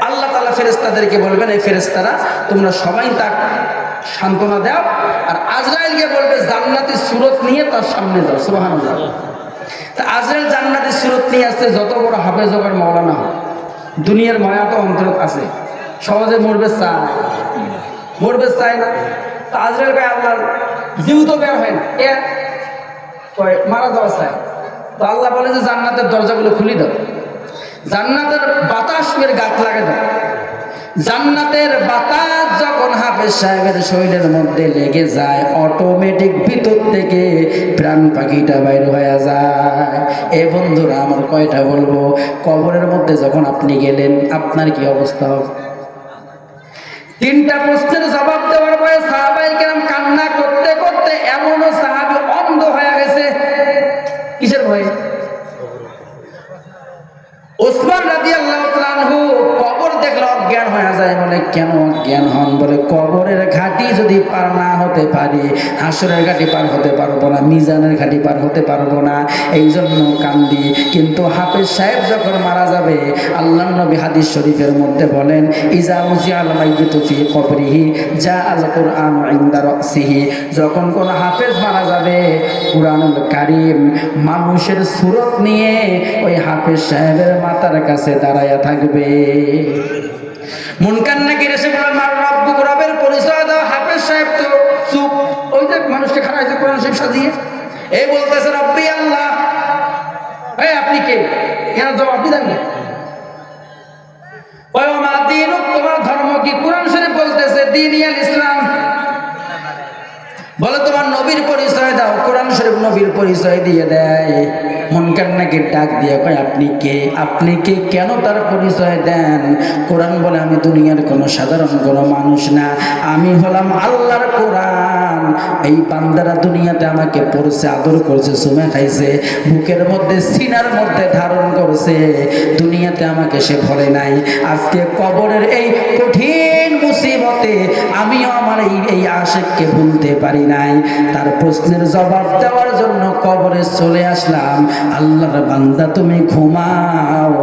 [SPEAKER 1] আল্লাহ তাআলা ফেরেশতাদেরকে বলবেন, এই ফেরেশতারা তোমরা সবাই তার সান্ত্বনা দাও, আর আজরাইলকে বলবে জান্নাতি সুরত নিয়ে তার সামনে যাও। সুবহানাল্লাহ। তা আজরাইল জান্নাতি সুরত নিয়ে আসছে, যত বড় হাফেজ হোক আর মাওলানা হোক, দুনিয়ার মায়া তো অন্তরত আছে, সহজে মরবে চায়, মরবে চায় না। তা আজরাইল ভাই আল্লাহ জীব তো বের হয় না, এ মারা যাওয়া চায়। তো আল্লাহ বলে যে জান্নাতের দরজাগুলো খুলে দাও, জান্নাতের বাতাস এর গাত লাগে দাও। জান্নাতের বাতাস যখন হাফেজ সাহেবের শরীরের মধ্যে লেগে যায়, অটোমেটিক ভিতর থেকে প্রাণ পাখিটা বাইর হয়ে যায়। এ বন্ধুরা আমার কয়টা বলবো, কবরের মধ্যে যখন আপনি গেলেন, আপনার কি অবস্থা হবে? 3টা প্রশ্নের জবাব দেওয়ার পরে সাহাবায়ে কেরাম কান্না করতে করতে এমনও সাহাবী অন্ধ হয়ে গেছে। কিসের ভয়ে? ওসমান রাদিয়াল্লাহু তাআলা আনহু কবর দেখলে অজ্ঞান হয়ে যায়। বলে কেন অজ্ঞান হন? বলে কবরের ঘাটি যদি পার না হতে পারি, হাসরের ঘাটি পার হতে পারবো না, মিজানের ঘাটি পার হতে পারবো না, এই জন্য কান্দি। কিন্তু হাফেজ সাহেব যখন মারা যাবে, আল্লাহ নবী হাদিস শরীফের মধ্যে বলেন, ইজা উজিআল মাইয়িতু ফি কবরিহি জাআল কুরআন ইনদা রাসিহি, যখন কোন হাফেজ মারা যাবে, কুরআনুল কারীম মানুষের সুরত নিয়ে ওই হাফেজ সাহেবের মাথার কাছে দাঁড়ায়া থাকবে। মুনকার নাকির এসে বলে, মার রব্বুক, রবের পরিচয় দাও। হাফেজ সাহেব তো চুপ, ওই যে মানুষটা খাড়া হয়েছে কোরআন শরীফ সাজিয়ে, এই বলতেছে রব্বি আল্লাহ। এই আপনি কে? এর জবাব দিলেন না। ওই মা দিনুক, তোমার ধর্ম কি? কোরআন শরীফ বলতেছে দীনিয়াল ইসলাম। বলে তোমার নবীর পরিচয় দাও। কোরআন শরীফ নবীর পরিচয় দিয়ে দেয়। মুনকার নাকির ডাক দিয়ে কয়, আপনি কে? আপনি কে? কেন তার পরিচয় দেন? কোরআন বলে, আমি দুনিয়ার কোনো সাধারণ কোনো মানুষ না, আমি হলাম আল্লাহর কোরআন। এই বান্দারা দুনিয়াতে আমাকে পড়ছে, আদর করছে, সুমে খাইছে, বুকের মধ্যে সিনার মধ্যে ধারণ করছে, দুনিয়াতে আমাকে সে ভরে নাই। আজকে কবরের এই কঠিন মুসিবতে আমিও আমার এই আশিককে ভুলতে পারি নাই। তার প্রশ্নের জবাব দেওয়ার জন্য কবরে চলে আসলাম। আল্লাহর বান্দা, তুমি ঘুমাও,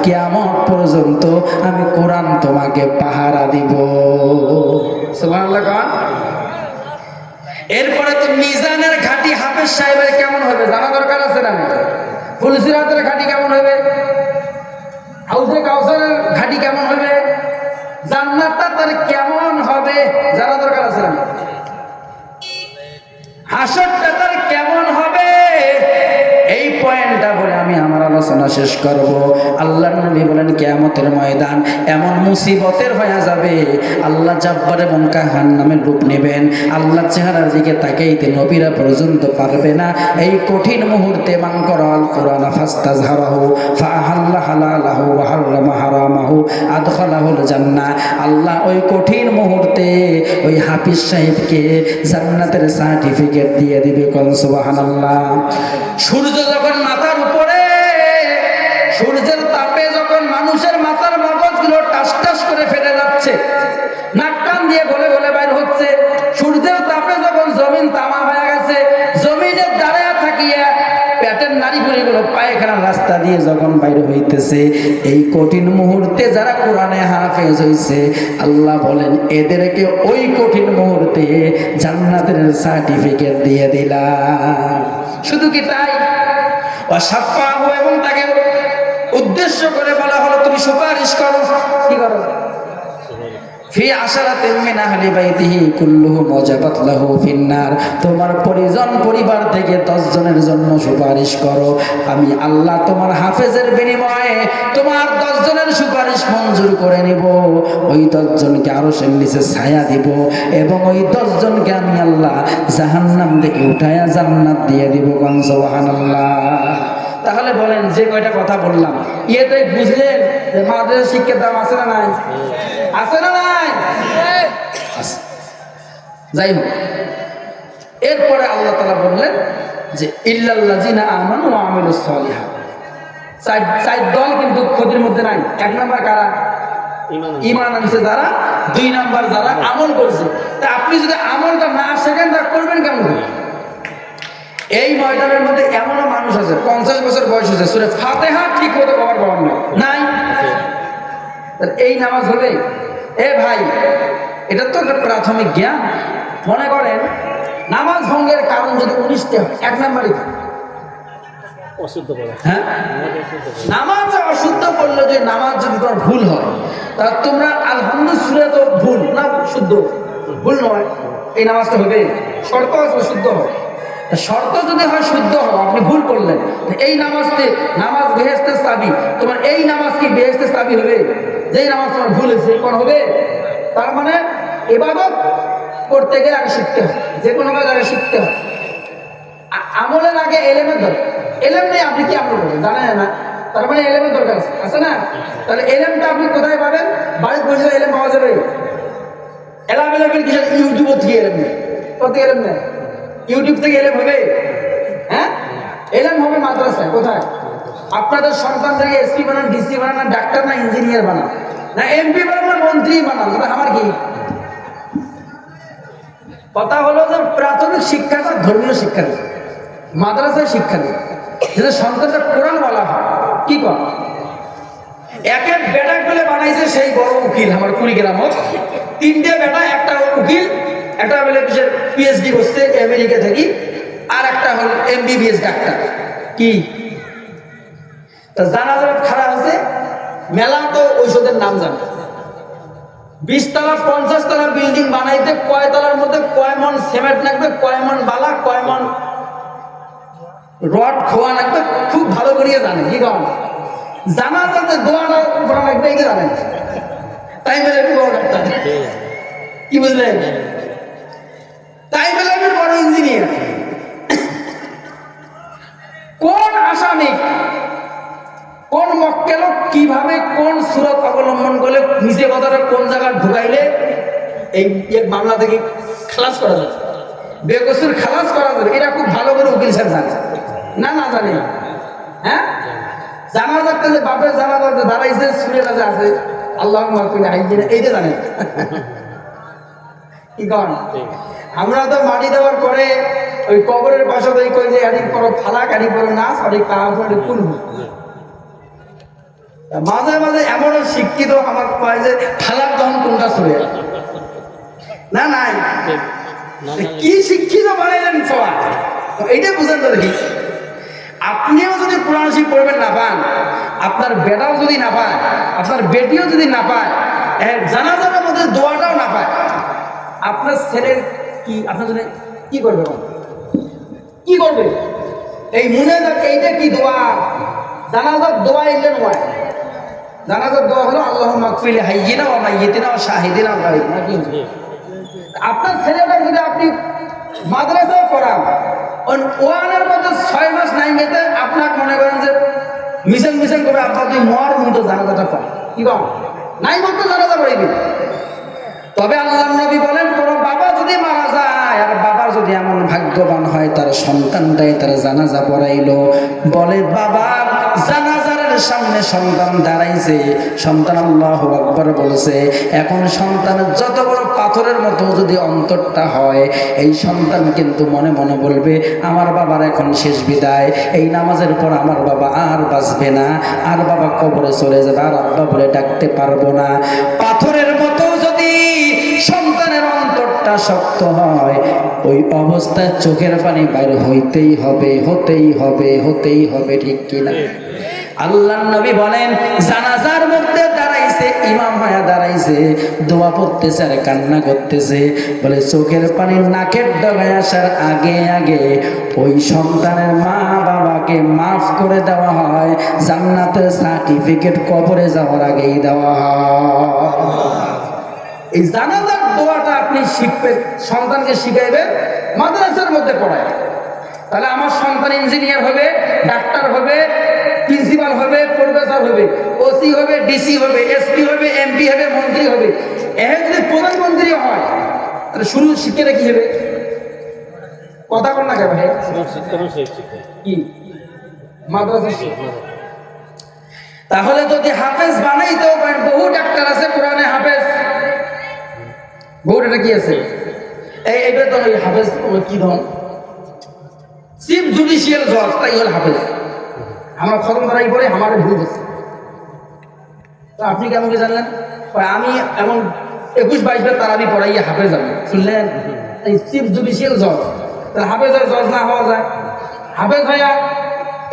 [SPEAKER 1] কিয়ামত পর্যন্ত আমি কোরআন তোমাকে পাহারা দিব। সুবহানাল্লাহ। এরপরে তো মিজানের ঘাটি হাফেজ সাহেবের কেমন হবে জানা দরকার আছে না? ফুলসিরাতের ঘাটি কেমন হবে? হাউজে কাউসারের ঘাটি কেমন হবে? জান্নাতটা তার কেমন হবে জানা দরকার আছে না? হাসরটা তার কেমন হবে? এই পয়েন্টটা বলে আমি আমার আলোচনা শেষ করব। আল্লাহর নবী বলেন, কিয়ামতের ময়দান এমন মুসিবতের হয়ে যাবে, আল্লাহ জাব্বার এবং কাহার নামে রূপ নেবেন। আল্লাহ চেহারার দিকে তাকাইতে নবীরা পর্যন্ত পারবে না। এই কঠিন মুহূর্তে মান করাল কোরআন ফাস্তাজহারাহু ফাআহাল্লা হালালাহু ওয়া হারামা হারামাহু আদখালাহুল জান্নাহ। আল্লাহ ওই কঠিন মুহূর্তে ওই হাফিজ সাহেবকে জান্নাতের সার্টিফিকেট দিয়ে দিবে। কোন সুবহানাল্লাহ। সূর্য যখন মাথার উপরে, সূর্যের তাপে যখন মানুষের মাথার মগজগুলো টাস টাস করে ফেটে যাচ্ছে, নাক কান দিয়ে গলে গলে বাইর হচ্ছে, সূর্যের তাপে যখন জমিন তামা হয়ে গেছে, জমিনের দাঁড়ায় থাকিয়া পেটের নাড়িভুড়িগুলো পায়খানার রাস্তা দিয়ে যখন বাইর হইতেছে, এই কঠিন মুহূর্তে যারা কোরআনে হাফেজ হইছে, আল্লাহ বলেন এদেরকে ওই কঠিন মুহূর্তে জান্নাতের সার্টিফিকেট দিয়ে দিলাম। শুধু কি তাই? ওয়াসাফাহু, এবং তাকে উদ্দেশ্য করে বলা হলো, তুমি সুপারিশ করো। কি করো? ফি আশারাতিন মিন আহলি বাইতিহি কুল্লুহু মুজাবাত লাহু ফিন্নার, তোমার পরিজন পরিবার থেকে 10 জনের জন্য সুপারিশ করো। আমি আল্লাহ তোমার হাফেজের বিনিময়ে তোমার 10 জনের সুপারিশ মঞ্জুর করে নিব। ওই 10 জনকে আরশের নিচে ছায়া দিব, এবং ওই 10 জনকে আমি আল্লাহ জাহান্নাম থেকে উঠায়া জান্নাত দিয়ে দিব। কোন সুবহানাল্লাহ। তাহলে বলেন, যে কয়টা কথা বললাম, ইয়েটাই বুঝলেন যে মাদ্রাসা শিক্ষার দাম আছে না নাই? আছে না নাই? যাই হোক, এরপরে আল্লাহ তাআলা বললেন যে ইল্লাল্লাযিনা আমানু ওয়া আমিলুস সালিহাত। চার দল কিন্তু ক্ষতির মধ্যে নাই। 1 নাম্বার কারা? ঈমান আনছে যারা। 2 নাম্বার যারা আমল করছে। তা আপনি যদি আমলটা না শেখেন তা করবেন কেমন? এই ময়দানের মধ্যে এমনও মানুষ আছে 50 বছর বয়স হয়েছে, সূরা ফাতিহা ঠিক মতো কভার করার নাই। এই নামাজ হবে? এ ভাই, এটা তো একটা প্রাথমিক জ্ঞান। মনে করেন নামাজ ভঙ্গের কারণ যদি 19টা হয়, 1 নাম্বারই অশুদ্ধ পড়া। হ্যাঁ, নামাজ অশুদ্ধ পড়লে, যে নামাজ যদি তোমার ভুল হয়, তা তোমরা আলহামদুলিল্লাহ সূরা তো ভুল না, শুদ্ধ ভুল নয়, এই নামাজটা হবে। শর্ত আছে শুদ্ধ হবে। শর্ত যদি হয় শুদ্ধ হও, আপনি ভুল করলেন, এই নামাজতে নামাজ বেহেশতের চাবি, তোমার এই নামাজ কি বেহেশতের চাবি হবে? যেই নামাজ তোমার ভুল হয়েছে কোন হবে? তার মানে ইবাদত করতে গেলে আগে শিখতে হয়, যে কোনো কাজ আগে শিখতে হয়। আমলের আগে এলেমের দরকার। এলেম নেই, আপনি কি আমল করবেন জানেন না, তার মানে এলেমের দরকার আছে না? তাহলে এলেমটা আপনি কোথায় পাবেন? বাড়িতে বসে এলেম পাওয়া যাবে? এলামেলামের কিসের? ইউটিউব থেকে এলেম নেই, কত এলেম নেই, ইউটিউব থেকে এলেম হবে? হ্যাঁ, এলেম হবে মাদ্রাসায়। কোথায়? আপনাদের সন্তানদেরকে এসপি বানান, ডিসি বানান, না ডাক্তার না ইঞ্জিনিয়ার বানান?
[SPEAKER 2] না এমপি বানান মন্ত্রী বানান, আমার কি কথা হলো যে প্রাথমিক শিক্ষাটা ধর্মীয় শিক্ষা নেই, মাদ্রাসায় শিক্ষা নেই, যেটা সন্তানটা কোরআন বলা হয়। কি কর এক এক বেটা বলে বানাইছে সেই বড় উকিল আমার কুড়িগ্রামত, তিনটে বেটা, একটা উকিল, একটা বলে পিএইচডি করছে আমেরিকা থেকে, আর একটা হল এমবিবিএস ডাক্তার। কি তা জানাজা খারাপ হয়েছে, মেলা তো ঔষধের নাম জানে। 20 তলা 50 তলা বিল্ডিং বানাইতে কয় তলার মধ্যে কয় মন সিমেন্ট লাগবে, কয় মন বালা, কয় মন রড খোয়া লাগবে, খুব ভালো করিয়ে জানে। কি কারণ জানাজাতে দোয়াটা করা লাগবে এটা জানেন, তাই বলে বড় ডাক্তার। কি বুঝলেন? তাই বলে আমি বড় ইঞ্জিনিয়ার। কোন আসামি, কোন মক্কেল কিভাবে কোন সুরত অবলম্বন করলে নিজে কথাটা কোন জায়গায় ঢুকাইলে এই মামলা থেকে খালাস করা যাবে, বেকসুর খালাস করা যাবে, এটা খুব ভালো করে উকিল সাহেব জানে না? না জানে? হ্যাঁ, জানা যাচ্ছে যে বাপের জানা যাচ্ছে দাঁড়াইছে, সুরে কাছে আছে, আল্লাহ এইটা জানে। কি কন আমরা তো মাটি দেওয়ার পরে ওই কবরের পাশে কই যে আড়ি করো ফালাক, আড়ি করো নাচ, আড়ি কাপড় কুলব। মাঝে মাঝে এমনও শিক্ষিত আমার কয় যে ফালাক তখন কোনটা ছুড়ে না নাই, কি শিক্ষিত বানাইলেন সবাই, এইটা বুঝেন তো দেখি। আপনিও যদি কোরআন শরীফ পড়বেন না পান, আপনার বেটাও যদি না পায়, আপনার বেটিও যদি না পায়, জানাজার মধ্যে দোয়াটাও না পায়, আপনার ছেলের কি আপনার জন্য কি করবে? কি করবে? এই মনে এইটা কি দোয়া? জানাজার দোয়া এলেন নয়, জানাজার দোয়া হলো আল্লাহুম্মা গফির লিহাইয়িনা ওয়া মাইয়িতিনা ওয়া শাহিদিনা ওয়া গায়বিনা। আপনার ছেলেটা যদি আপনি মাদ্রাসায় পড়ান, ওয়ানের মধ্যে 6 মাস নাই গেতে আপনাকে মনে করেন যে মিশন মিশন করে আপনার তুই মর মতো জানাজাটা পড়। কি কম নাই মতো জানাজা পড়াইবি। তবে আল্লাহ নবী বলেন, কোন বাবা যদি মারা যায় আর বাবা যদি এমন ভাগ্যবান হয় তার সন্তানটাই তার জানাজা পড়াইলো, বলে বাবার জানাজার সামনে সন্তান দাঁড়াইছে, সন্তান আল্লাহু আকবার বলছে, এখন সন্তানের যত বড় পাথরের মতো যদি অন্তরটা হয়, এই সন্তান কিন্তু মনে মনে বলবে আমার বাবার এখন শেষ বিদায়, এই নামাজের পর আমার বাবা আর বাঁচবে না, আর বাবা কবরে চলে যাবে, আর আব্বা বলে ডাকতে পারবো না। পাথরের মতো যদি সন্তানের অন্তরটা শক্ত হয়, ওই অবস্থায় চোখের পানি বাইর হইতেই হবে, হতেই হবে, হতেই হবে। ঠিক কিনা? আল্লাহর নবী বলেন, জানাজার মধ্যে দাঁড়াইছে, ইমাম হয়ে দাঁড়াইছে, দোয়া পড়তেছে আর কান্না করতেছে, বলে চোখের পানি নাকের ডগায় আসার আগে আগে ওই সন্তানের মা বাবাকে মাফ করে দেওয়া হয়, জান্নাতের সার্টিফিকেট কবরে যাওয়ার আগেই দেওয়া হয়। এই জানাজার দোয়াটা আপনি শিখবেন, সন্তানকে শিখাইবেন, মাদ্রাসার মধ্যে পড়ায়। তাহলে আমার সন্তান ইঞ্জিনিয়ার হবে, ডাক্তার হবে, প্রিন্সিপাল হবে, প্রফেসর হবে, ওসি হবে, ডিসি হবে, এসপি হবে, এমপি হবে, মন্ত্রী হবে। এর যদি প্রধানমন্ত্রী হয় তাহলে শুরু শিক্ষাটা কি হবে? কথা বল না কেন? কি মাদ্রাসা? তাহলে যদি হাফেজ বানাইতেও পারেন, বহু ডাক্তার আছে কোরআনে হাফেজ, বহুটা কি আছে এইটা তো ওই হাফেজ কি ধন চিফ জুডিশিয়াল জজ, তাই হল হাফেজ। আমার খতম করাই পরে আমার ভুল হচ্ছে। তো আপনি কেমন কি জানলেন? আমি এমন 21-22 বার তারাবি পড়াইয়া হাফেজ যাবো, শুনলেন? এই চিফ জুডিশিয়াল জজ, তাহলে হাফেজ আর জজ না হওয়া যায়, হাফেজ হইয়া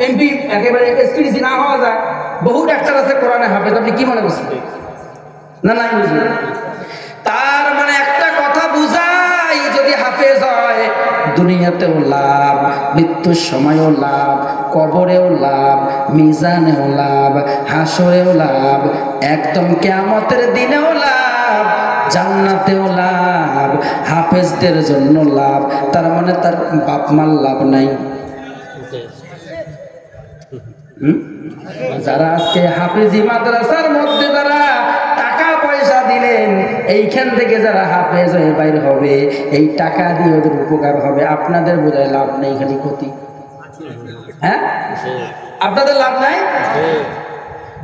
[SPEAKER 2] এমপি একেবারে এসপিডিসি না হওয়া যায়। বহু ডাক্তার আছে কোরআনে হাফেজ, আপনি কি মনে করছেন? না নাই বুঝলেন? তার মানে একটা কথা বুঝাই, যদি হাফেজ হয় দুনিয়াতেও লাভ, মৃত্যুর সময়ও লাভ, কবরেও লাভ, মিজানেও লাভ, হাসরেও লাভ, একদম কিয়ামতের দিনেও লাভ, জান্নাতেও লাভ, হাফেজদের জন্য লাভ। তার মানে তার বাপ মার লাভ নাই। যারা আজকে হাফেজি মাদ্রাসার মধ্যে যারা টাকা পয়সা দিলেন, এইখান থেকে যারা হাফেজ হয়ে বাইর হবে, এই টাকা দিয়ে ওদের উপকার হবে, আপনাদের বোধহয় লাভ নেই, খালি ক্ষতি। হ্যাঁ, আপনাদের লাভ নাই।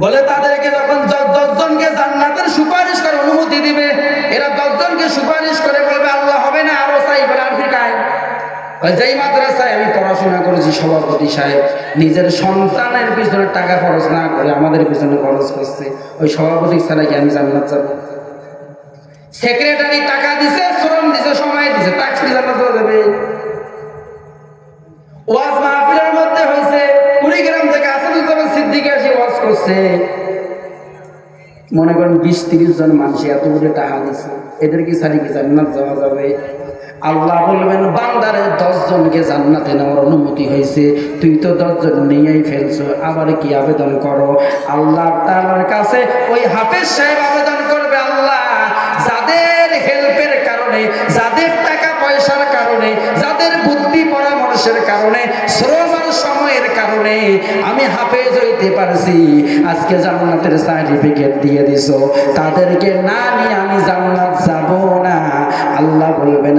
[SPEAKER 2] বলে তাদেরকে যখন 10 জনকে জান্নাতের সুপারিশ করে অনুমতি দিবে, এরা 10 জনকে সুপারিশ করে বলবে আল্লাহ হবে না, আরো চাই, বলে আর ফিকায়। যেই মাদ্রাসায় আমি পড়াশোনা করেছি সভাপতি সাহেব নিজের সন্তানের পিছনে টাকা খরচ না করে আমাদের পিছনে খরচ করছে, ওই সভাপতি ছাড়া কি আমি জান্নাত যাবো? সেক্রেটারি টাকা দিছে, শ্রম দিছে, সময় দিছে, ট্যাক্স দিয়ে জান্নাত যাবে? ওয়াজ মাহফিলের মধ্যে হয়েছে, কুড়িগ্রাম থেকে আসাদুজ্জামান সিদ্দিক এসে ওয়াজ করছে, মনে করেন 20-30 জন মানুষ এত বড় টাকা দিছে, এদের কি ছাড়ি কি জান্নাত যাওয়া যাবে? আল্লাহ বলবেন বান্দারে 10 জনকে জান্নাতে নেওয়ার অনুমতি হয়েছে, তুই তো 10 জন নিয়েই ফেলছো, আবার কি আবেদন করো? আল্লাহ তাআলার কাছে ওই হাফেজ সাহেব আবেদন করবে, আল্লাহ যাদের হেল্পের কারণে, যাদের টাকা পয়সার কারণে, যাদের বুদ্ধি পরামর্শের কারণে, শ্রম আর সময়ের কারণে আমি হাফেজ হইতে পারছি, আজকে জান্নাতের সার্টিফিকেট দিয়ে দিছো, তাদেরকে না নিয়ে আমি জান্নাত যাব না। আল্লাহ বলবেন